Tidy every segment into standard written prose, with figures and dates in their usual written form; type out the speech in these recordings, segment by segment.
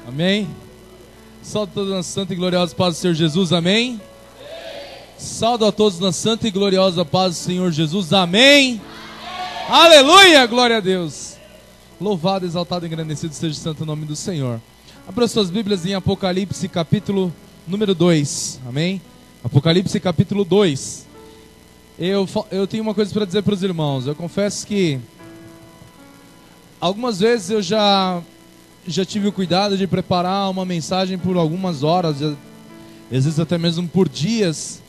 Amém? Salve a todos na santa e gloriosa paz do Senhor Jesus, amém? Salve a todos na santa e gloriosa paz do Senhor Jesus, amém? Aleluia, glória a Deus. Louvado, exaltado e engrandecido seja o santo nome do Senhor. Abra suas Bíblias em Apocalipse capítulo número 2, amém? Apocalipse capítulo 2. Eu tenho uma coisa para dizer para os irmãos. Eu confesso que algumas vezes eu já tive o cuidado de preparar uma mensagem por algumas horas, às vezes até mesmo por dias,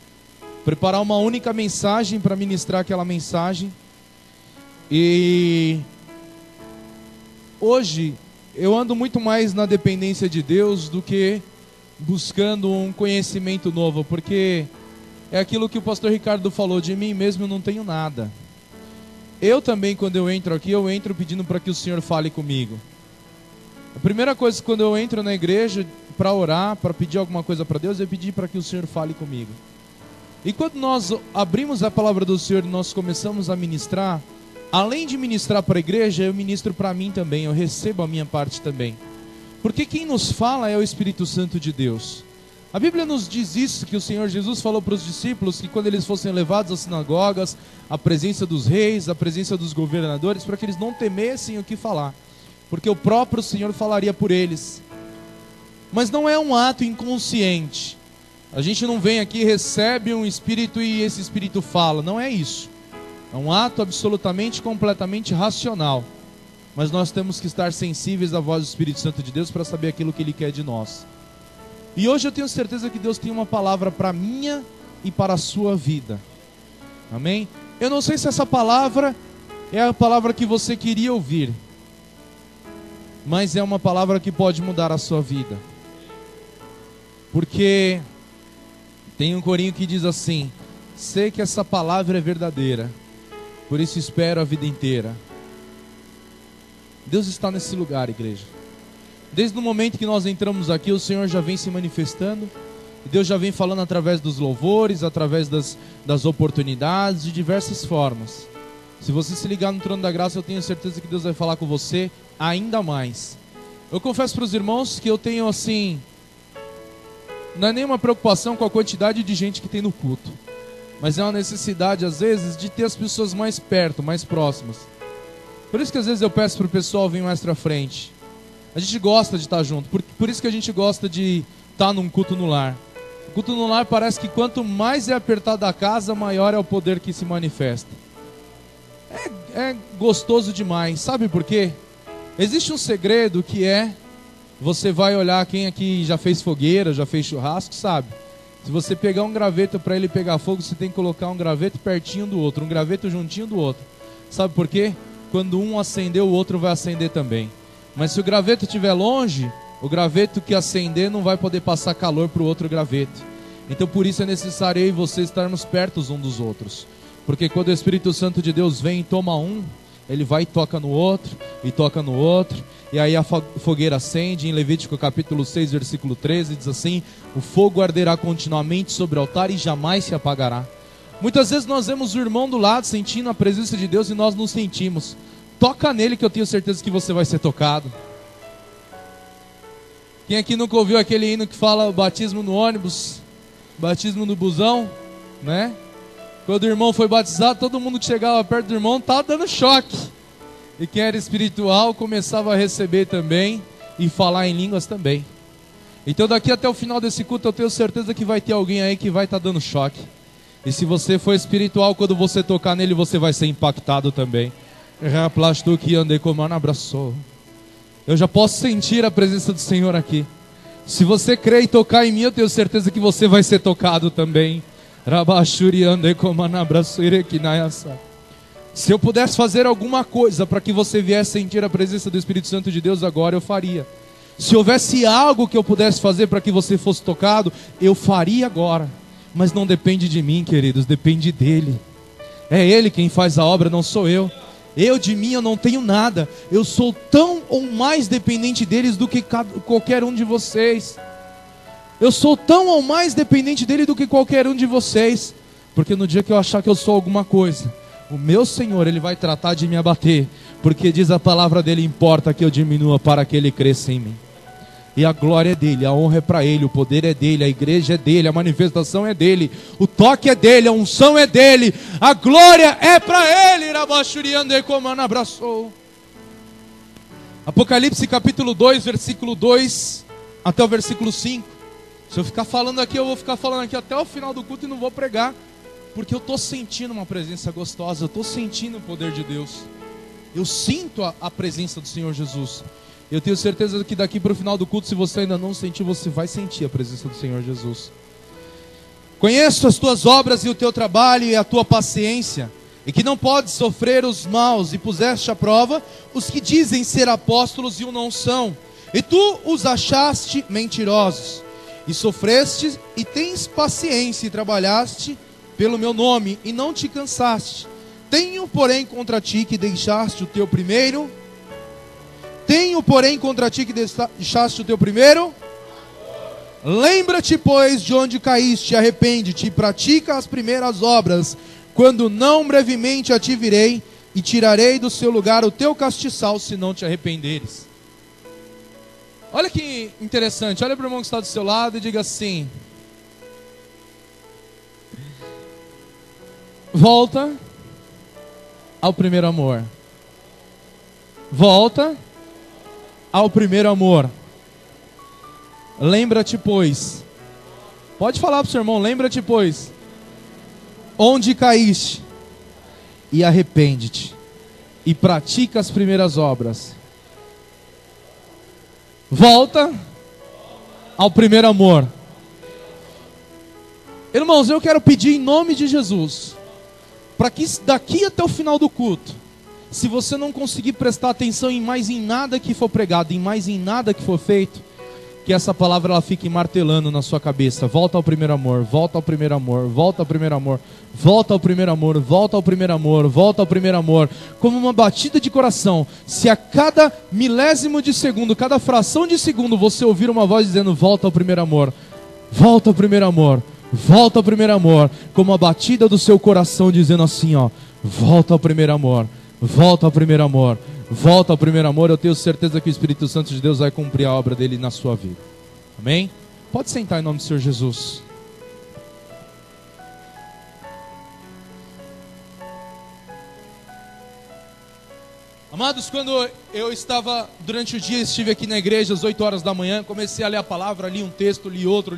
preparar uma única mensagem para ministrar aquela mensagem. E hoje eu ando muito mais na dependência de Deus do que buscando um conhecimento novo, porque é aquilo que o pastor Ricardo falou: de mim mesmo eu não tenho nada. Eu também, quando eu entro aqui, eu entro pedindo para que o Senhor fale comigo. A primeira coisa, quando eu entro na igreja para orar, para pedir alguma coisa para Deus, é pedir para que o Senhor fale comigo. E quando nós abrimos a palavra do Senhor e nós começamos a ministrar, além de ministrar para a igreja, eu ministro para mim também, eu recebo a minha parte também. Porque quem nos fala é o Espírito Santo de Deus. A Bíblia nos diz isso, que o Senhor Jesus falou para os discípulos, que quando eles fossem levados às sinagogas, à presença dos reis, à presença dos governadores, para que eles não temessem o que falar, porque o próprio Senhor falaria por eles. Mas não é um ato inconsciente. A gente não vem aqui, recebe um Espírito e esse Espírito fala. Não é isso. É um ato absolutamente, completamente racional. Mas nós temos que estar sensíveis à voz do Espírito Santo de Deus para saber aquilo que Ele quer de nós. E hoje eu tenho certeza que Deus tem uma palavra para a minha e para a sua vida. Amém? Eu não sei se essa palavra é a palavra que você queria ouvir, mas é uma palavra que pode mudar a sua vida. Porque tem um corinho que diz assim: sei que essa palavra é verdadeira, por isso espero a vida inteira. Deus está nesse lugar, igreja. Desde o momento que nós entramos aqui, o Senhor já vem se manifestando. Deus já vem falando através dos louvores, através das oportunidades, de diversas formas. Se você se ligar no trono da graça, eu tenho certeza que Deus vai falar com você ainda mais. Eu confesso para os irmãos que eu tenho assim, não é nenhuma preocupação com a quantidade de gente que tem no culto, mas é uma necessidade às vezes de ter as pessoas mais perto, mais próximas. Por isso que às vezes eu peço para o pessoal vir mais para frente. A gente gosta de estar junto, por isso que a gente gosta de estar num culto no lar. O culto no lar parece que quanto mais é apertado a casa, maior é o poder que se manifesta. É gostoso demais, sabe por quê? Existe um segredo que é, você vai olhar, quem aqui já fez fogueira, já fez churrasco, sabe? Se você pegar um graveto para ele pegar fogo, você tem que colocar um graveto pertinho do outro, um graveto juntinho do outro. Sabe por quê? Quando um acender, o outro vai acender também. Mas se o graveto estiver longe, o graveto que acender não vai poder passar calor para o outro graveto. Então por isso é necessário eu e você estarmos perto uns dos outros. Porque quando o Espírito Santo de Deus vem e toma um, ele vai e toca no outro, e toca no outro, e aí a fogueira acende. Em Levítico capítulo 6, versículo 13, diz assim: o fogo arderá continuamente sobre o altar e jamais se apagará. Muitas vezes nós vemos o irmão do lado sentindo a presença de Deus e nós não sentimos. Toca nele que eu tenho certeza que você vai ser tocado. Quem aqui nunca ouviu aquele hino que fala o batismo no ônibus, batismo no busão, né? Quando o irmão foi batizado, todo mundo que chegava perto do irmão estava dando choque. E quem era espiritual começava a receber também e falar em línguas também. Então daqui até o final desse culto eu tenho certeza que vai ter alguém aí que vai estar dando choque. E se você for espiritual, quando você tocar nele, você vai ser impactado também. Eu já posso sentir a presença do Senhor aqui. Se você crer e tocar em mim, eu tenho certeza que você vai ser tocado também. Se eu pudesse fazer alguma coisa para que você viesse sentir a presença do Espírito Santo de Deus agora, eu faria. Se houvesse algo que eu pudesse fazer para que você fosse tocado, eu faria agora. Mas não depende de mim, queridos, depende dele. É ele quem faz a obra, não sou eu. Eu de mim eu não tenho nada. Eu sou tão ou mais dependente deles do que qualquer um de vocês. Eu sou tão ou mais dependente dele do que qualquer um de vocês. Porque no dia que eu achar que eu sou alguma coisa, o meu Senhor, Ele vai tratar de me abater. Porque diz a palavra dele: importa que eu diminua para que Ele cresça em mim. E a glória é dele, a honra é para ele, o poder é dele, a igreja é dele, a manifestação é dele, o toque é dele, a unção é dele, a glória é para ele. Apocalipse capítulo 2, versículo 2 até o versículo 5. Se eu ficar falando aqui, eu vou ficar falando aqui até o final do culto e não vou pregar, porque eu estou sentindo uma presença gostosa, eu estou sentindo o poder de Deus. Eu sinto a presença do Senhor Jesus. Eu tenho certeza que daqui para o final do culto, se você ainda não sentiu, você vai sentir a presença do Senhor Jesus. Conheço as tuas obras e o teu trabalho e a tua paciência, e que não podes sofrer os maus, e puseste à prova os que dizem ser apóstolos e o não são, e tu os achaste mentirosos, e sofreste e tens paciência, e trabalhaste pelo meu nome, e não te cansaste. Tenho, porém, contra ti que deixaste o teu primeiro. Tenho, porém, contra ti que deixaste o teu primeiro. Lembra-te, pois, de onde caíste, arrepende-te, e pratica as primeiras obras. Quando não, brevemente a ti virei, e tirarei do seu lugar o teu castiçal, se não te arrependeres. Olha que interessante, olha para o irmão que está do seu lado e diga assim: volta ao primeiro amor. Volta ao primeiro amor. Lembra-te, pois. Pode falar para o seu irmão, lembra-te, pois, onde caíste, e arrepende-te, e pratica as primeiras obras. Volta ao primeiro amor. Irmãos, eu quero pedir em nome de Jesus, para que daqui até o final do culto, se você não conseguir prestar atenção em mais em nada que for pregado, em mais em nada que for feito, que essa palavra ela fique martelando na sua cabeça. Volta ao primeiro amor, volta ao primeiro amor, volta ao primeiro amor, volta ao primeiro amor, volta ao primeiro amor, volta ao primeiro amor, como uma batida de coração. Se a cada milésimo de segundo, cada fração de segundo, você ouvir uma voz dizendo volta ao primeiro amor, volta ao primeiro amor, volta ao primeiro amor, como a batida do seu coração dizendo assim, ó, volta ao primeiro amor, volta ao primeiro amor, volta ao primeiro amor, eu tenho certeza que o Espírito Santo de Deus vai cumprir a obra dele na sua vida. Amém? Pode sentar em nome do Senhor Jesus. Amados, quando eu estava, durante o dia, estive aqui na igreja às 8 horas da manhã, comecei a ler a palavra, li um texto, li outro,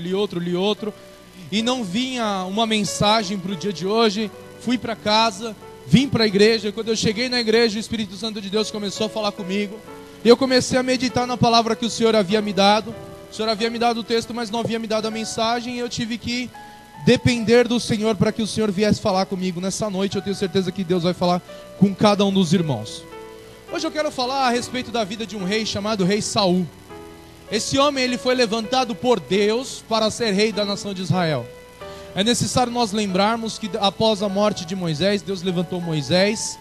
e não vinha uma mensagem para o dia de hoje. Fui para casa, vim para a igreja. Quando eu cheguei na igreja, o Espírito Santo de Deus começou a falar comigo, e eu comecei a meditar na palavra que o Senhor havia me dado. O Senhor havia me dado o texto, mas não havia me dado a mensagem, e eu tive que depender do Senhor para que o Senhor viesse falar comigo nessa noite. Eu tenho certeza que Deus vai falar com cada um dos irmãos. Hoje eu quero falar a respeito da vida de um rei chamado rei Saul. Esse homem, ele foi levantado por Deus para ser rei da nação de Israel. É necessário nós lembrarmos que após a morte de Moisés, Deus levantou Moisés.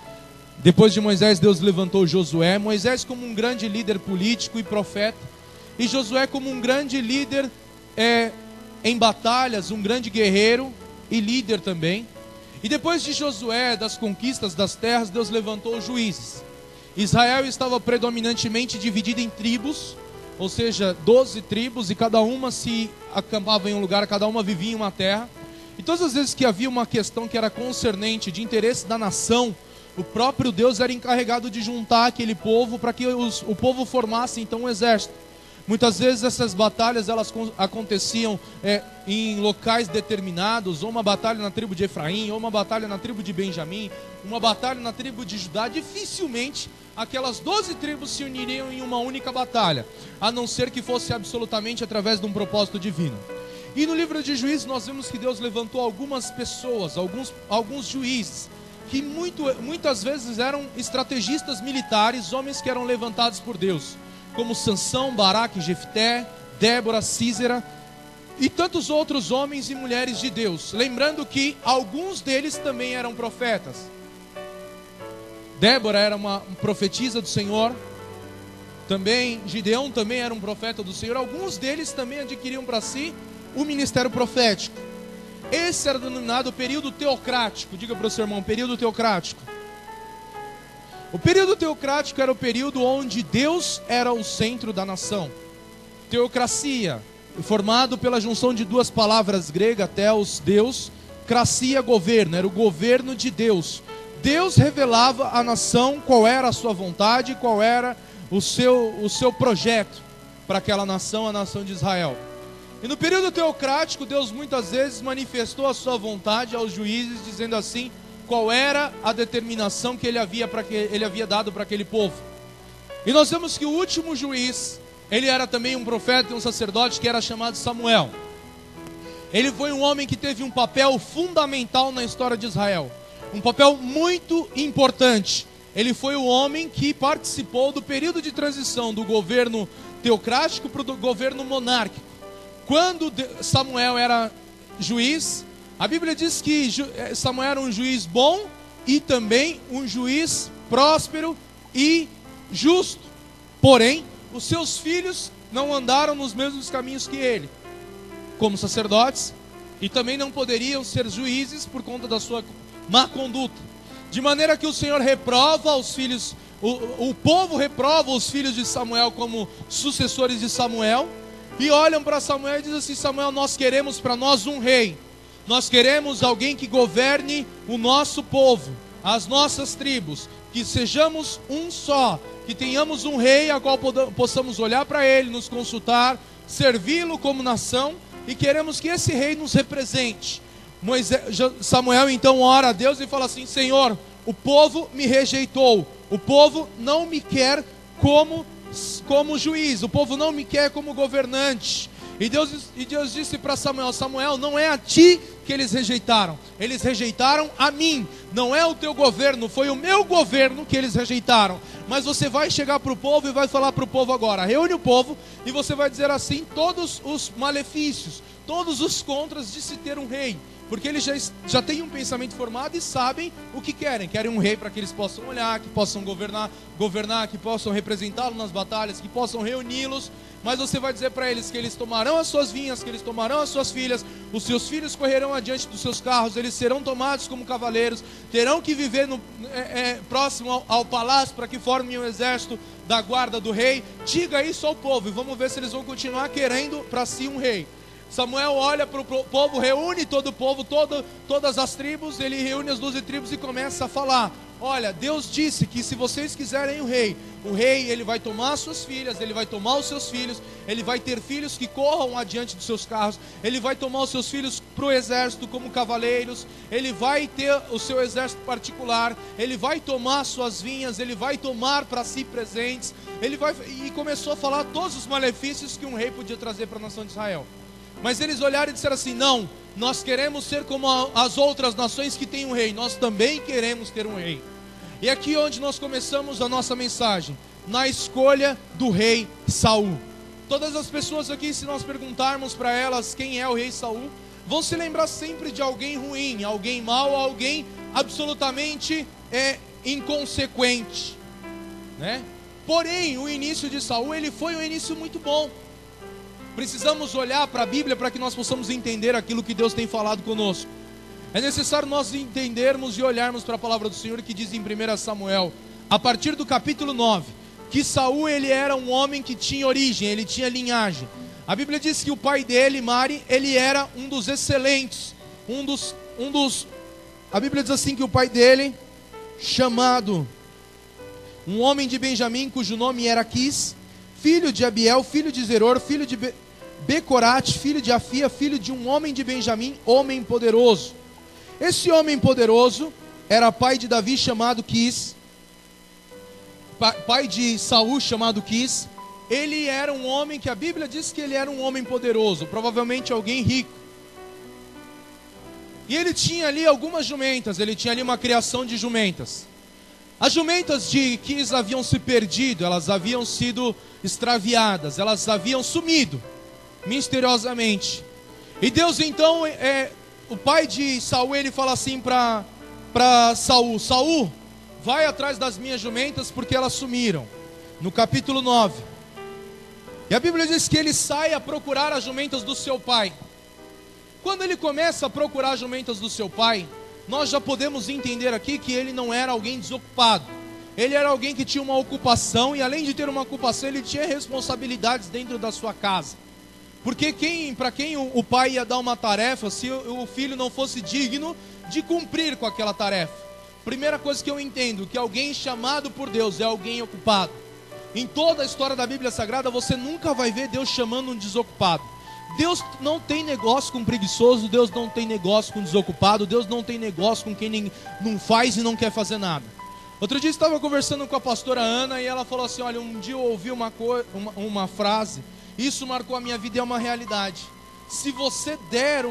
Depois de Moisés, Deus levantou Josué. Moisés como um grande líder político e profeta, e Josué como um grande líder em batalhas, um grande guerreiro e líder também. E depois de Josué, das conquistas das terras, Deus levantou os juízes. Israel estava predominantemente dividida em tribos, ou seja, 12 tribos, e cada uma se acampava em um lugar, cada uma vivia em uma terra. E todas as vezes que havia uma questão que era concernente de interesse da nação, o próprio Deus era encarregado de juntar aquele povo para que o povo formasse então um exército. Muitas vezes essas batalhas elas aconteciam em locais determinados, ou uma batalha na tribo de Efraim, ou uma batalha na tribo de Benjamim, uma batalha na tribo de Judá. Dificilmente aquelas 12 tribos se uniriam em uma única batalha, a não ser que fosse absolutamente através de um propósito divino. E no livro de Juízes nós vemos que Deus levantou algumas pessoas, alguns juízes, que muitas vezes eram estrategistas militares, homens que eram levantados por Deus, como Sansão, Baraque, Jefté, Débora, Sísera e tantos outros homens e mulheres de Deus. Lembrando que alguns deles também eram profetas. Débora era uma profetisa do Senhor, também Gideão também era um profeta do Senhor. Alguns deles também adquiriam para si o ministério profético. Esse era denominado período teocrático. Diga para o seu irmão, período teocrático. O período teocrático era o período onde Deus era o centro da nação. teocracia, formado pela junção de duas palavras gregas, theos, Deus, cracia, governo, era o governo de Deus. Deus revelava à nação qual era a sua vontade, qual era o seu projeto para aquela nação, a nação de Israel. E no período teocrático, Deus muitas vezes manifestou a sua vontade aos juízes, dizendo assim, qual era a determinação que ele havia dado para aquele povo. E nós vemos que o último juiz, ele era também um profeta e um sacerdote que era chamado Samuel. Ele foi um homem que teve um papel fundamental na história de Israel, um papel muito importante. Ele foi o homem que participou do período de transição do governo teocrático para o governo monárquico. Quando Samuel era juiz, a Bíblia diz que Samuel era um juiz bom e também um juiz próspero e justo. Porém, os seus filhos não andaram nos mesmos caminhos que ele, como sacerdotes, e também não poderiam ser juízes por conta da sua má conduta. De maneira que o Senhor reprova os filhos, o povo reprova os filhos de Samuel como sucessores de Samuel, e olham para Samuel e dizem assim: Samuel, nós queremos para nós um rei, nós queremos alguém que governe o nosso povo, as nossas tribos, que sejamos um só, que tenhamos um rei a qual possamos olhar para ele, nos consultar, servi-lo como nação, e queremos que esse rei nos represente. Samuel então ora a Deus e fala assim: Senhor, o povo me rejeitou, o povo não me quer como juiz, o povo não me quer como governante. E Deus disse para Samuel: Samuel, não é a ti que eles rejeitaram a mim. Não é o teu governo, foi o meu governo que eles rejeitaram. Mas você vai chegar para o povo e vai falar para o povo agora. Reúne o povo e você vai dizer assim todos os malefícios, todos os contras de se ter um rei. Porque eles já têm um pensamento formado e sabem o que querem. Querem um rei para que eles possam olhar, que possam governar, que possam representá-lo nas batalhas, que possam reuni-los. Mas você vai dizer para eles que eles tomarão as suas vinhas, que eles tomarão as suas filhas, os seus filhos correrão adiante dos seus carros, eles serão tomados como cavaleiros, terão que viver próximo ao palácio para que formem o exército da guarda do rei. Diga isso ao povo e vamos ver se eles vão continuar querendo para si um rei. Samuel olha para o povo, reúne todo o povo, todas as tribos, ele reúne as 12 tribos e começa a falar: olha, Deus disse que se vocês quiserem o rei ele vai tomar as suas filhas, ele vai tomar os seus filhos, ele vai ter filhos que corram adiante dos seus carros, ele vai tomar os seus filhos para o exército como cavaleiros, ele vai ter o seu exército particular, ele vai tomar suas vinhas, ele vai tomar para si presentes, e começou a falar todos os malefícios que um rei podia trazer para a nação de Israel. Mas eles olharam e disseram assim: não, nós queremos ser como as outras nações que têm um rei, nós também queremos ter um rei. E aqui onde nós começamos a nossa mensagem, na escolha do rei Saul. Todas as pessoas aqui, se nós perguntarmos para elas quem é o rei Saul, vão se lembrar sempre de alguém ruim, alguém mau, alguém absolutamente inconsequente, né? Porém, o início de Saul, ele foi um início muito bom. Precisamos olhar para a Bíblia para que nós possamos entender aquilo que Deus tem falado conosco. É necessário nós entendermos e olharmos para a palavra do Senhor que diz em 1 Samuel, a partir do capítulo 9, que Saul ele era um homem que tinha origem, ele tinha linhagem. A Bíblia diz que o pai dele, Mari, ele era um dos excelentes, a Bíblia diz assim que o pai dele, chamado um homem de Benjamim, cujo nome era Quis, filho de Abiel, filho de Zeror, filho de Becorate, filho de Afia, filho de um homem de Benjamim, homem poderoso. Esse homem poderoso era pai de Davi, chamado Quis, pai de Saul, chamado Quis. Ele era um homem que a Bíblia diz que ele era um homem poderoso, provavelmente alguém rico. E ele tinha ali algumas jumentas, ele tinha ali uma criação de jumentas. As jumentas de Quis haviam se perdido, elas haviam sido extraviadas, elas haviam sumido misteriosamente. E Deus então, o pai de Saul, ele fala assim para Saul: Saul, vai atrás das minhas jumentas porque elas sumiram. No capítulo 9. E a Bíblia diz que ele sai a procurar as jumentas do seu pai. Quando ele começa a procurar as jumentas do seu pai, nós já podemos entender aqui que ele não era alguém desocupado. Ele era alguém que tinha uma ocupação, e além de ter uma ocupação, ele tinha responsabilidades dentro da sua casa. Porque para quem o pai ia dar uma tarefa, se o filho não fosse digno de cumprir com aquela tarefa? Primeira coisa que eu entendo, que alguém chamado por Deus é alguém ocupado. Em toda a história da Bíblia Sagrada, você nunca vai ver Deus chamando um desocupado. Deus não tem negócio com preguiçoso, Deus não tem negócio com desocupado, Deus não tem negócio com quem não faz e não quer fazer nada. Outro dia eu estava conversando com a pastora Ana e ela falou assim, olha, um dia eu ouvi uma frase, isso marcou a minha vida e é uma realidade. Se você der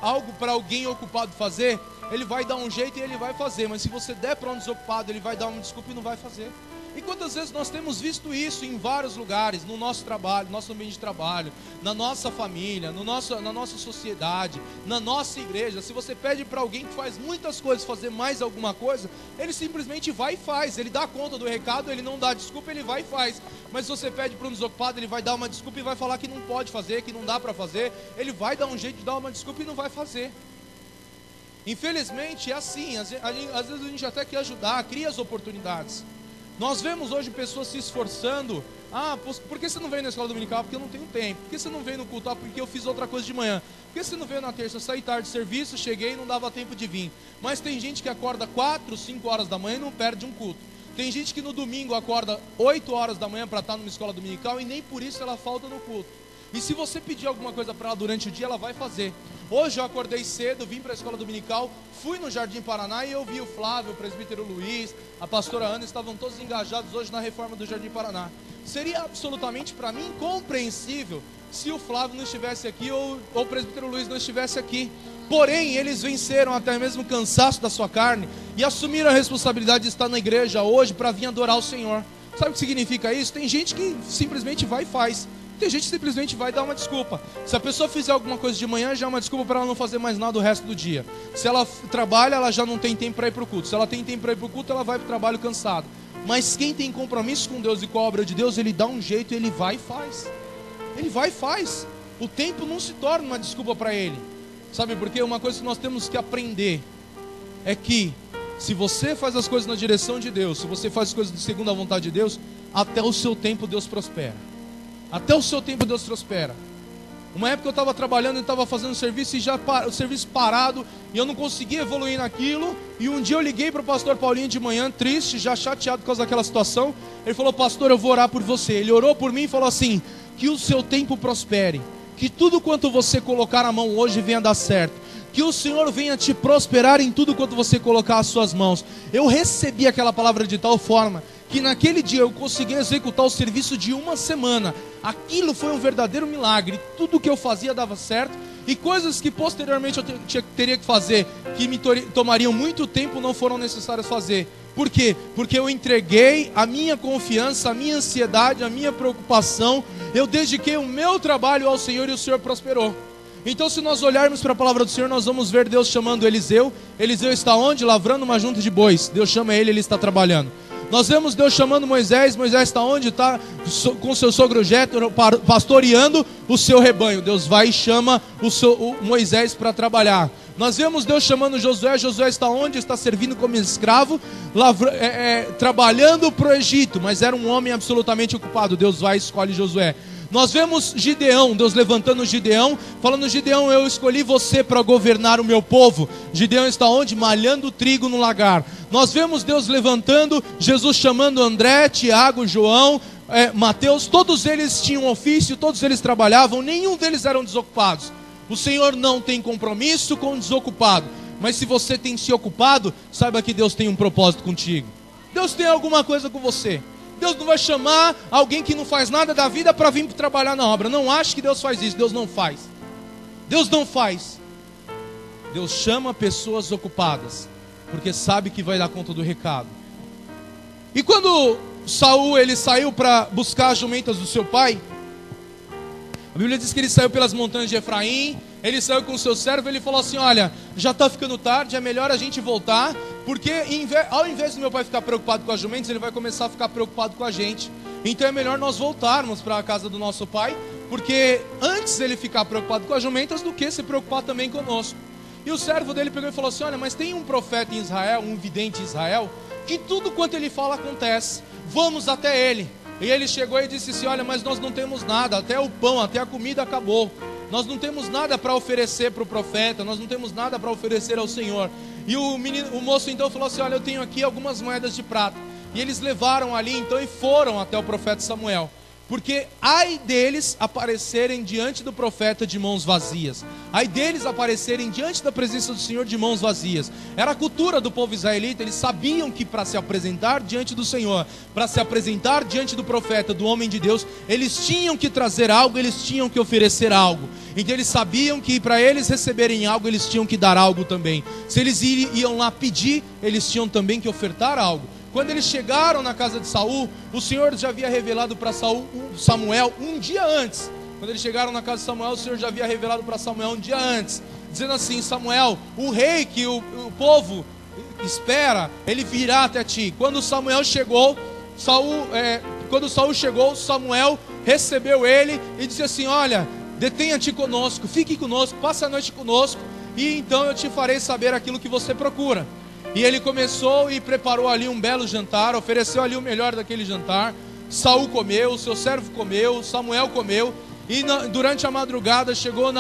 algo para alguém ocupado fazer, ele vai dar um jeito e ele vai fazer. Mas se você der para um desocupado, ele vai dar uma desculpa e não vai fazer. E quantas vezes nós temos visto isso em vários lugares, no nosso trabalho, no nosso ambiente de trabalho, na nossa família, na nossa sociedade, na nossa igreja. Se você pede para alguém que faz muitas coisas fazer mais alguma coisa, ele simplesmente vai e faz. Ele dá conta do recado, ele não dá desculpa, ele vai e faz. Mas se você pede para um desocupado, ele vai dar uma desculpa e vai falar que não pode fazer, que não dá para fazer. Ele vai dar um jeito de dar uma desculpa e não vai fazer. Infelizmente é assim, às vezes a gente até quer ajudar, cria as oportunidades. Nós vemos hoje pessoas se esforçando. Por que você não veio na escola dominical? Porque eu não tenho tempo. Por que você não veio no culto? Porque eu fiz outra coisa de manhã. Por que você não veio na terça? Eu saí tarde de serviço, cheguei e não dava tempo de vir. Mas tem gente que acorda 4, 5 horas da manhã e não perde um culto. Tem gente que no domingo acorda 8 horas da manhã para estar numa escola dominical e nem por isso ela falta no culto. E se você pedir alguma coisa para ela durante o dia, ela vai fazer. Hoje eu acordei cedo, vim para a escola dominical, fui no Jardim Paraná e eu vi o Flávio, o presbítero Luiz, a pastora Ana, estavam todos engajados hoje na reforma do Jardim Paraná. Seria absolutamente para mim incompreensível se o Flávio não estivesse aqui ou o presbítero Luiz não estivesse aqui. Porém, eles venceram até mesmo o cansaço da sua carne e assumiram a responsabilidade de estar na igreja hoje para vir adorar o Senhor. Sabe o que significa isso? Tem gente que simplesmente vai e faz. Tem gente que simplesmente vai dar uma desculpa. Se a pessoa fizer alguma coisa de manhã, já é uma desculpa para ela não fazer mais nada o resto do dia. Se ela trabalha, ela já não tem tempo para ir para o culto. Se ela tem tempo para ir para o culto, ela vai para o trabalho cansada. Mas quem tem compromisso com Deus e com a obra de Deus, ele dá um jeito, ele vai e faz. Ele vai e faz. O tempo não se torna uma desculpa para ele. Sabe por quê? Uma coisa que nós temos que aprender é que se você faz as coisas na direção de Deus, se você faz as coisas segundo a vontade de Deus, até o seu tempo Deus prospera. Até o seu tempo Deus prospera. Uma época eu estava trabalhando e estava fazendo serviço, e já o serviço parado, e eu não conseguia evoluir naquilo. E um dia eu liguei para o pastor Paulinho de manhã, triste, já chateado por causa daquela situação. Ele falou: pastor, eu vou orar por você. Ele orou por mim e falou assim: que o seu tempo prospere, que tudo quanto você colocar a mão hoje venha dar certo, que o Senhor venha te prosperar em tudo quanto você colocar as suas mãos. Eu recebi aquela palavra de tal forma que naquele dia eu consegui executar o serviço de uma semana. Aquilo foi um verdadeiro milagre. Tudo que eu fazia dava certo. E coisas que posteriormente eu teria que fazer, que me tomariam muito tempo, não foram necessárias fazer. Por quê? Porque eu entreguei a minha confiança, a minha ansiedade, a minha preocupação. Eu dediquei o meu trabalho ao Senhor e o Senhor prosperou. Então, se nós olharmos para a palavra do Senhor, nós vamos ver Deus chamando Eliseu. Eliseu está onde? Lavrando uma junta de bois. Deus chama ele está trabalhando. Nós vemos Deus chamando Moisés. Moisés está onde? Está com seu sogro Jétro, pastoreando o seu rebanho. Deus vai e chama o Moisés para trabalhar. Nós vemos Deus chamando Josué. Josué está onde? Está servindo como escravo, trabalhando para o Egito. Mas era um homem absolutamente ocupado. Deus vai e escolhe Josué. Nós vemos Gideão, Deus levantando Gideão, falando: Gideão, eu escolhi você para governar o meu povo. Gideão está onde? Malhando trigo no lagar. Nós vemos Deus levantando, Jesus chamando André, Tiago, João, Mateus. Todos eles tinham ofício, todos eles trabalhavam, nenhum deles eram desocupados. O Senhor não tem compromisso com o desocupado. Mas se você tem se ocupado, saiba que Deus tem um propósito contigo. Deus tem alguma coisa com você. Deus não vai chamar alguém que não faz nada da vida para vir trabalhar na obra. Não ache que Deus faz isso. Deus não faz. Deus não faz. Deus chama pessoas ocupadas, porque sabe que vai dar conta do recado. E quando Saul ele saiu para buscar as jumentas do seu pai, a Bíblia diz que ele saiu pelas montanhas de Efraim. Ele saiu com o seu servo, ele falou assim: olha, já está ficando tarde, é melhor a gente voltar, porque ao invés do meu pai ficar preocupado com as jumentas, ele vai começar a ficar preocupado com a gente. Então é melhor nós voltarmos para a casa do nosso pai, porque antes ele ficar preocupado com as jumentas do que se preocupar também conosco. E o servo dele pegou e falou assim: olha, mas tem um profeta em Israel, um vidente em Israel, que tudo quanto ele fala acontece, vamos até ele. E ele chegou e disse assim: olha, mas nós não temos nada, até o pão, até a comida acabou. Nós não temos nada para oferecer para o profeta, nós não temos nada para oferecer ao Senhor. E o moço então falou assim: olha, eu tenho aqui algumas moedas de prata. E eles levaram ali então e foram até o profeta Samuel. Porque ai deles aparecerem diante do profeta de mãos vazias. Ai deles aparecerem diante da presença do Senhor de mãos vazias. Era a cultura do povo israelita. Eles sabiam que para se apresentar diante do Senhor, para se apresentar diante do profeta, do homem de Deus, eles tinham que trazer algo, eles tinham que oferecer algo. Então eles sabiam que para eles receberem algo, eles tinham que dar algo também. Se eles iam lá pedir, eles tinham também que ofertar algo. Quando eles chegaram na casa de Saul, o Senhor já havia revelado para Samuel um dia antes. Quando eles chegaram na casa de Samuel, o Senhor já havia revelado para Samuel um dia antes, dizendo assim: Samuel, o rei que o povo espera, ele virá até ti. Quando Samuel chegou, Samuel recebeu ele e disse assim: olha, detenha-te conosco, fique conosco, passe a noite conosco, e então eu te farei saber aquilo que você procura. E ele começou e preparou ali um belo jantar, ofereceu ali o melhor daquele jantar. Saul comeu, seu servo comeu, Samuel comeu. E durante a madrugada, chegou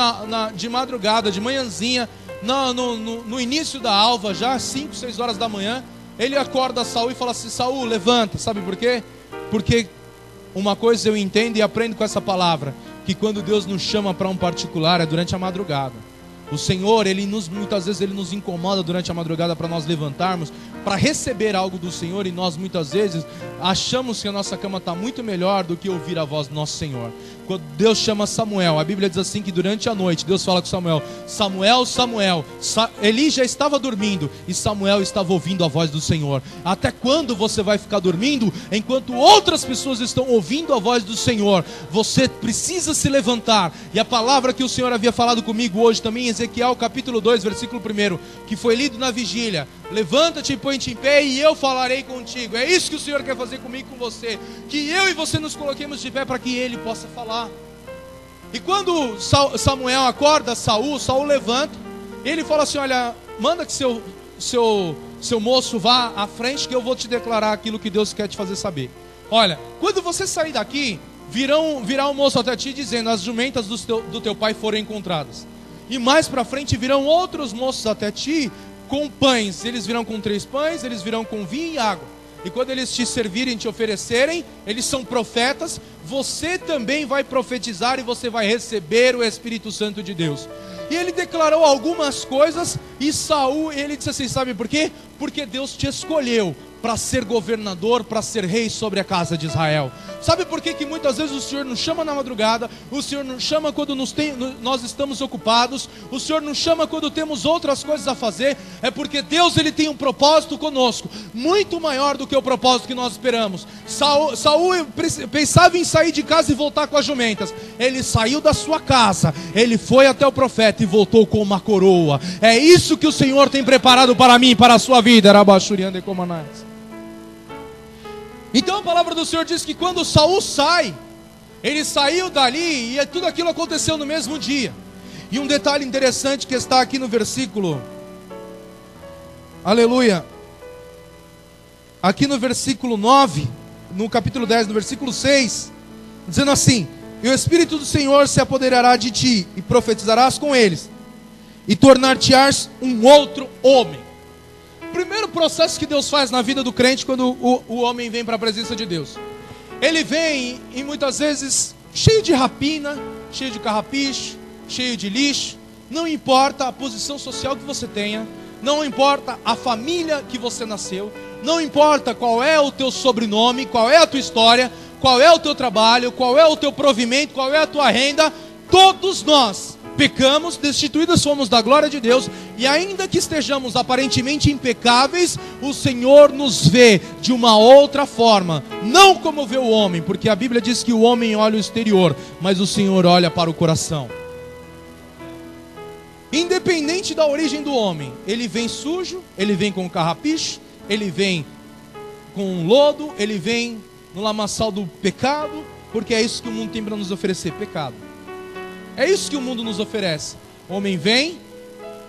de madrugada, de manhãzinha, no início da alva, já 5, 6 horas da manhã, ele acorda Saul e fala assim: Saul, levanta. Sabe por quê? Porque uma coisa eu entendo e aprendo com essa palavra, que quando Deus nos chama para um particular é durante a madrugada. O Senhor, muitas vezes Ele nos incomoda durante a madrugada para nós levantarmos, para receber algo do Senhor, e nós muitas vezes achamos que a nossa cama está muito melhor do que ouvir a voz do nosso Senhor. Quando Deus chama Samuel, a Bíblia diz assim que durante a noite Deus fala com Samuel: Samuel, Samuel. Eli já estava dormindo e Samuel estava ouvindo a voz do Senhor. Até quando você vai ficar dormindo enquanto outras pessoas estão ouvindo a voz do Senhor? Você precisa se levantar. E a palavra que o Senhor havia falado comigo hoje também, Ezequiel capítulo 2, versículo 1, que foi lido na vigília: levanta-te e põe-te em pé e eu falarei contigo. É isso que o Senhor quer fazer comigo e com você, que eu e você nos coloquemos de pé para que Ele possa falar. E quando Samuel acorda Saul levanta, ele fala assim: olha, manda que seu moço vá à frente, que eu vou te declarar aquilo que Deus quer te fazer saber. Olha, quando você sair daqui, virá um moço até ti dizendo: as jumentas do teu pai foram encontradas. E mais para frente virão outros moços até ti com pães. Eles virão com 3 pães, eles virão com vinho e água. E quando eles te servirem, te oferecerem, eles são profetas, você também vai profetizar e você vai receber o Espírito Santo de Deus. E ele declarou algumas coisas, e Saul, ele disse assim: sabe por quê? Porque Deus te escolheu para ser governador, para ser rei sobre a casa de Israel. Sabe por que muitas vezes o Senhor nos chama na madrugada, o Senhor nos chama quando nós estamos ocupados, o Senhor nos chama quando temos outras coisas a fazer? É porque Deus, Ele tem um propósito conosco, muito maior do que o propósito que nós esperamos. Saul pensava em sair de casa e voltar com as jumentas. Ele saiu da sua casa, ele foi até o profeta e voltou com uma coroa. É isso que o Senhor tem preparado para mim e para a sua vida. Então a palavra do Senhor diz que quando Saul sai, ele saiu dali e tudo aquilo aconteceu no mesmo dia. E um detalhe interessante que está aqui no versículo, aleluia, aqui no versículo 9, no capítulo 10, no versículo 6, dizendo assim: e o Espírito do Senhor se apoderará de ti, e profetizarás com eles, e tornar-te-ás um outro homem. O primeiro processo que Deus faz na vida do crente quando o homem vem para a presença de Deus, ele vem e muitas vezes cheio de rapina, cheio de carrapicho, cheio de lixo. Não importa a posição social que você tenha, não importa a família que você nasceu, não importa qual é o teu sobrenome, qual é a tua história, qual é o teu trabalho, qual é o teu provimento, qual é a tua renda. Todos nós pecamos, destituídos somos da glória de Deus, e ainda que estejamos aparentemente impecáveis, o Senhor nos vê de uma outra forma, não como vê o homem, porque a Bíblia diz que o homem olha o exterior, mas o Senhor olha para o coração. Independente da origem do homem, ele vem sujo, ele vem com carrapicho, ele vem com lodo, ele vem no lamaçal do pecado, porque é isso que o mundo tem para nos oferecer: pecado. É isso que o mundo nos oferece. O homem vem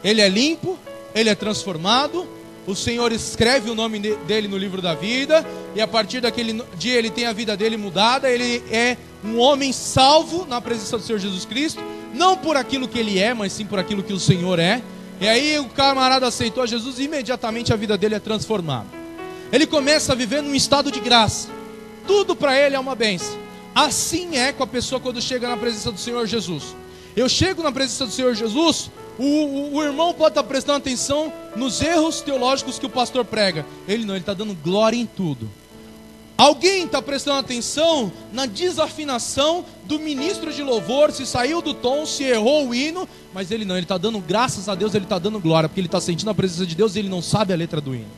ele é limpo, ele é transformado. O Senhor escreve o nome dele no livro da vida, e a partir daquele dia ele tem a vida dele mudada. Ele é um homem salvo na presença do Senhor Jesus Cristo, não por aquilo que ele é, mas sim por aquilo que o Senhor é. E aí o camarada aceitou a Jesus e imediatamente a vida dele é transformada. Ele começa a viver num estado de graça, tudo para ele é uma bênção. Assim é com a pessoa quando chega na presença do Senhor Jesus. Eu chego na presença do Senhor Jesus, o irmão pode estar prestando atenção nos erros teológicos que o pastor prega. Ele não, ele está dando glória em tudo. Alguém está prestando atenção na desafinação do ministro de louvor, se saiu do tom, se errou o hino, mas ele não, ele está dando graças a Deus, ele está dando glória, porque ele está sentindo a presença de Deus e ele não sabe a letra do hino.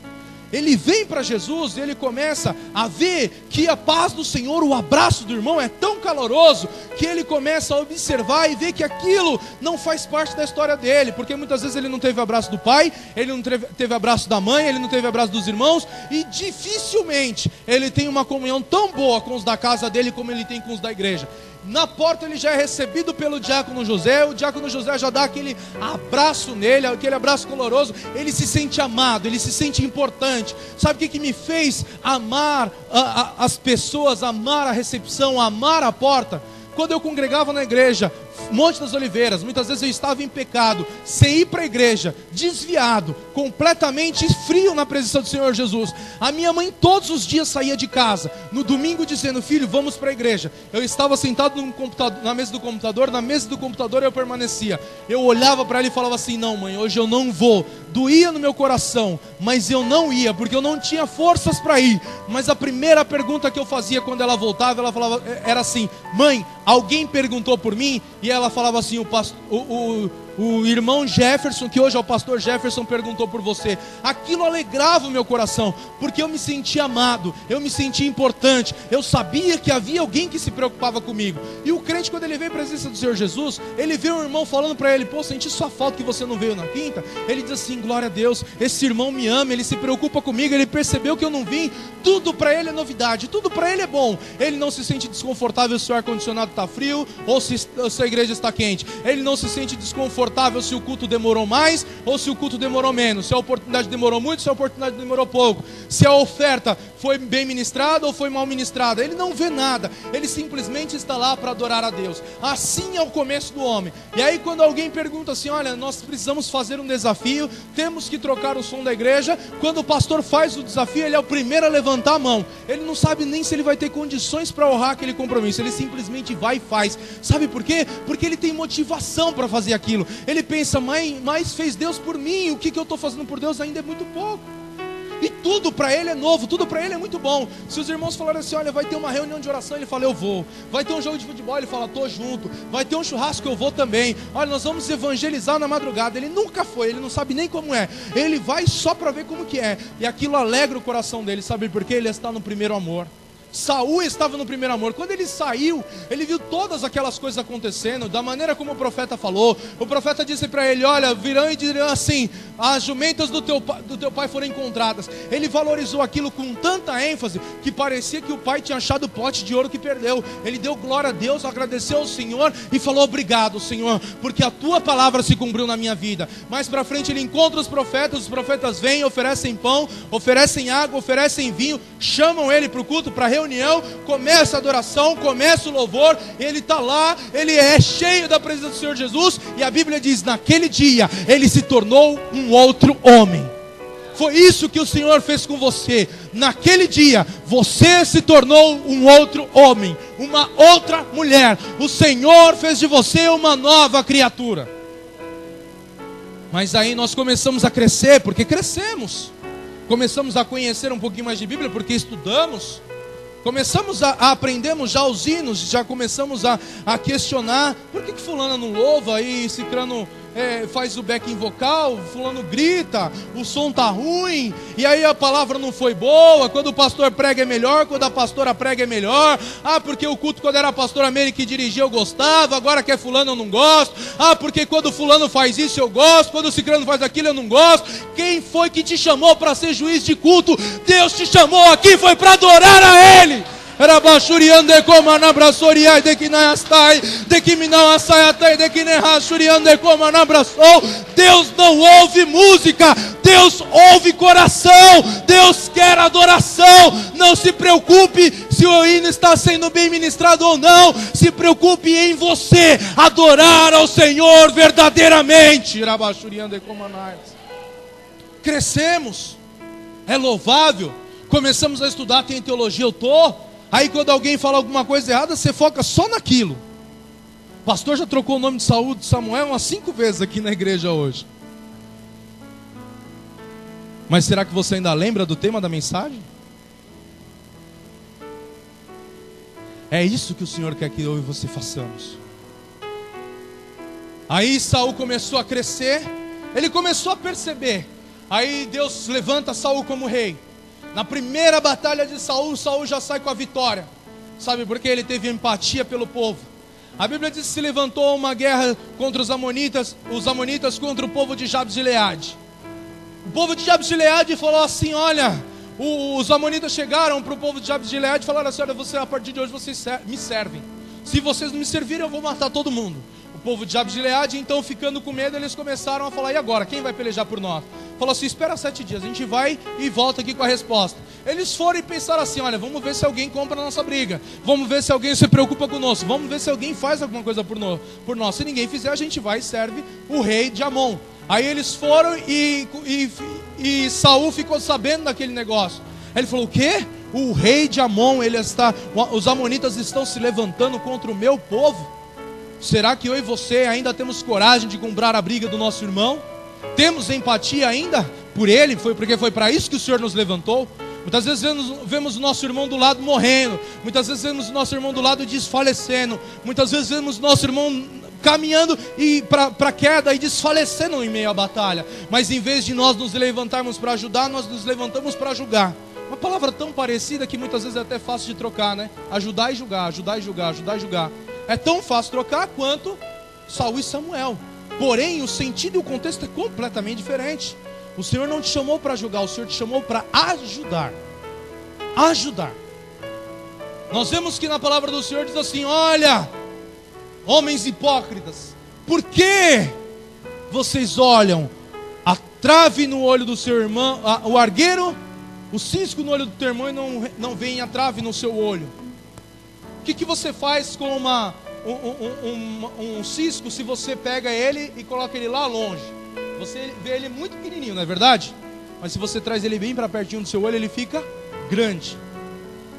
Ele vem para Jesus e ele começa a ver que a paz do Senhor, o abraço do irmão é tão caloroso, que ele começa a observar e ver que aquilo não faz parte da história dele, porque muitas vezes ele não teve abraço do pai, ele não teve abraço da mãe, ele não teve abraço dos irmãos, e dificilmente ele tem uma comunhão tão boa com os da casa dele como ele tem com os da igreja. Na porta ele já é recebido pelo diácono José, o diácono José já dá aquele abraço nele, aquele abraço caloroso, ele se sente amado, ele se sente importante. Sabe o que me fez amar as pessoas, amar a recepção, amar a porta? Quando eu congregava na igreja Monte das Oliveiras, muitas vezes eu estava em pecado, sem ir para a igreja, desviado, completamente frio na presença do Senhor Jesus. A minha mãe todos os dias saía de casa, no domingo dizendo: filho, vamos para a igreja. Eu estava sentado no computador, na mesa do computador eu permanecia. Eu olhava para ela e falava assim: não mãe, hoje eu não vou. Doía no meu coração, mas eu não ia, porque eu não tinha forças para ir. Mas a primeira pergunta que eu fazia quando ela voltava, ela falava, era assim: mãe, alguém perguntou por mim? E ela falava assim: o irmão Jefferson, que hoje é o pastor Jefferson, perguntou por você. Aquilo alegrava o meu coração, porque eu me sentia amado, eu me sentia importante, eu sabia que havia alguém que se preocupava comigo. E o crente, quando ele vem à presença do Senhor Jesus, ele vê um irmão falando para ele: pô, senti sua falta que você não veio na quinta. Ele diz assim: glória a Deus, esse irmão me ama, ele se preocupa comigo, ele percebeu que eu não vim. Tudo para ele é novidade, tudo para ele é bom. Ele não se sente desconfortável se o ar-condicionado está frio ou se a igreja está quente. Ele não se sente desconfortável se o culto demorou mais ou se o culto demorou menos, se a oportunidade demorou muito, se a oportunidade demorou pouco, se a oferta foi bem ministrada ou foi mal ministrada. Ele não vê nada, ele simplesmente está lá para adorar a Deus. Assim é o começo do homem. E aí quando alguém pergunta assim: olha, nós precisamos fazer um desafio, temos que trocar o som da igreja. Quando o pastor faz o desafio, ele é o primeiro a levantar a mão. Ele não sabe nem se ele vai ter condições para honrar aquele compromisso, ele simplesmente vai e faz. Sabe por quê? Porque ele tem motivação para fazer aquilo. Ele pensa: mas fez Deus por mim, o que eu estou fazendo por Deus ainda é muito pouco. E tudo para ele é novo, tudo para ele é muito bom. Se os irmãos falarem assim: olha, vai ter uma reunião de oração, ele fala: eu vou. Vai ter um jogo de futebol, ele fala: tô junto. Vai ter um churrasco, eu vou também. Olha, nós vamos evangelizar na madrugada. Ele nunca foi, ele não sabe nem como é. Ele vai só para ver como que é. E aquilo alegra o coração dele. Sabe por quê? Ele está no primeiro amor. Saul estava no primeiro amor. Quando ele saiu, ele viu todas aquelas coisas acontecendo, da maneira como o profeta falou. O profeta disse para ele: olha, virão e dirão assim: as jumentas do teu pai foram encontradas. Ele valorizou aquilo com tanta ênfase que parecia que o pai tinha achado o pote de ouro que perdeu. Ele deu glória a Deus, agradeceu ao Senhor e falou: obrigado, Senhor, porque a tua palavra se cumpriu na minha vida. Mais para frente ele encontra os profetas vêm, oferecem pão, oferecem água, oferecem vinho, chamam ele para o culto, para a reunião, começa a adoração, começa o louvor, ele está lá, ele é cheio da presença do Senhor Jesus, e a Bíblia diz: naquele dia ele se tornou um outro homem. Foi isso que o Senhor fez com você. Naquele dia você se tornou um outro homem, uma outra mulher. O Senhor fez de você uma nova criatura. Mas aí nós começamos a crescer, porque crescemos. Começamos a conhecer um pouquinho mais de Bíblia, porque estudamos. Começamos a aprendermos já os hinos, já começamos a questionar: por que fulano não louva e cicrano faz o backing vocal, fulano grita, o som tá ruim, e aí a palavra não foi boa, quando o pastor prega é melhor, quando a pastora prega é melhor, porque o culto quando era a pastora Meire que dirigia eu gostava, agora que é fulano eu não gosto, porque quando fulano faz isso eu gosto, quando o cicrano faz aquilo eu não gosto. Quem foi que te chamou para ser juiz de culto? Deus te chamou aqui, foi para adorar a Ele. Rabachuriande comanabrasoriai de que não astai, de que me não assaiatai, de que nem rachuriande comanabrasou. Deus não ouve música, Deus ouve coração, Deus quer adoração. Não se preocupe se o hino está sendo bem ministrado ou não, se preocupe em você adorar ao Senhor verdadeiramente. Crescemos, é louvável, começamos a estudar, tem teologia, eu estou. Aí quando alguém fala alguma coisa errada, você foca só naquilo. O pastor já trocou o nome de Saul de Samuel umas 5 vezes aqui na igreja hoje. Mas será que você ainda lembra do tema da mensagem? É isso que o Senhor quer que eu e você façamos. Aí Saul começou a crescer, ele começou a perceber. Aí Deus levanta Saul como rei. Na primeira batalha de Saul, Saul já sai com a vitória. Sabe por quê? Ele teve empatia pelo povo. A Bíblia diz que se levantou uma guerra contra os amonitas contra o povo de Jabes de Gileade. O povo de Jabes de Gileade falou assim: olha, os amonitas chegaram para o povo de Jabes de Gileade e falaram assim: olha, a partir de hoje vocês me servem. Se vocês não me servirem, eu vou matar todo mundo. O povo de Jabes de Gileade, então, ficando com medo, eles começaram a falar: e agora? Quem vai pelejar por nós? Falou assim: espera 7 dias, a gente vai e volta aqui com a resposta. Eles foram e pensaram assim: olha, vamos ver se alguém compra a nossa briga, vamos ver se alguém se preocupa conosco, vamos ver se alguém faz alguma coisa por nós. Se ninguém fizer, a gente vai e serve o rei de Amon. Aí eles foram e Saul ficou sabendo daquele negócio. Ele falou: o quê? O rei de Amon, os amonitas estão se levantando contra o meu povo? Será que eu e você ainda temos coragem de comprar a briga do nosso irmão? Temos empatia ainda por ele? Porque foi para isso que o Senhor nos levantou. Muitas vezes vemos o nosso irmão do lado morrendo, muitas vezes vemos o nosso irmão do lado desfalecendo, muitas vezes vemos o nosso irmão caminhando para a queda e desfalecendo em meio à batalha. Mas em vez de nós nos levantarmos para ajudar, nós nos levantamos para julgar. Uma palavra tão parecida que muitas vezes é até fácil de trocar, né? Ajudar e julgar, ajudar e julgar, ajudar e julgar. É tão fácil trocar quanto Saul e Samuel. Porém, o sentido e o contexto é completamente diferente. O Senhor não te chamou para julgar, o Senhor te chamou para ajudar. Ajudar. Nós vemos que na palavra do Senhor diz assim: olha, homens hipócritas, por que vocês olham a trave no olho do seu irmão, o argueiro, o cisco no olho do teu irmão, e não vem a trave no seu olho? O que você faz com um cisco se você pega ele e coloca ele lá longe? Você vê ele muito pequenininho, não é verdade? Mas se você traz ele bem para pertinho do seu olho, ele fica grande.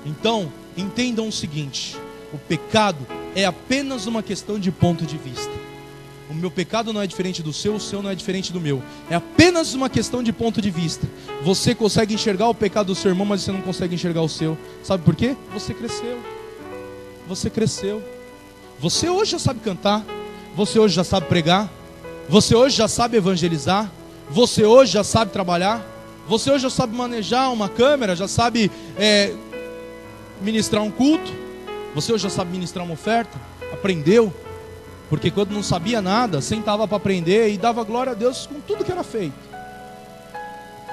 Então, entendam o seguinte: o pecado é apenas uma questão de ponto de vista. O meu pecado não é diferente do seu, o seu não é diferente do meu. É apenas uma questão de ponto de vista. Você consegue enxergar o pecado do seu irmão, mas você não consegue enxergar o seu. Sabe por quê? Você cresceu. Você cresceu. Você hoje já sabe cantar. Você hoje já sabe pregar. Você hoje já sabe evangelizar. Você hoje já sabe trabalhar. Você hoje já sabe manejar uma câmera. Já sabe ministrar um culto. Você hoje já sabe ministrar uma oferta. Aprendeu. Porque quando não sabia nada, sentava para aprender e dava glória a Deus com tudo que era feito.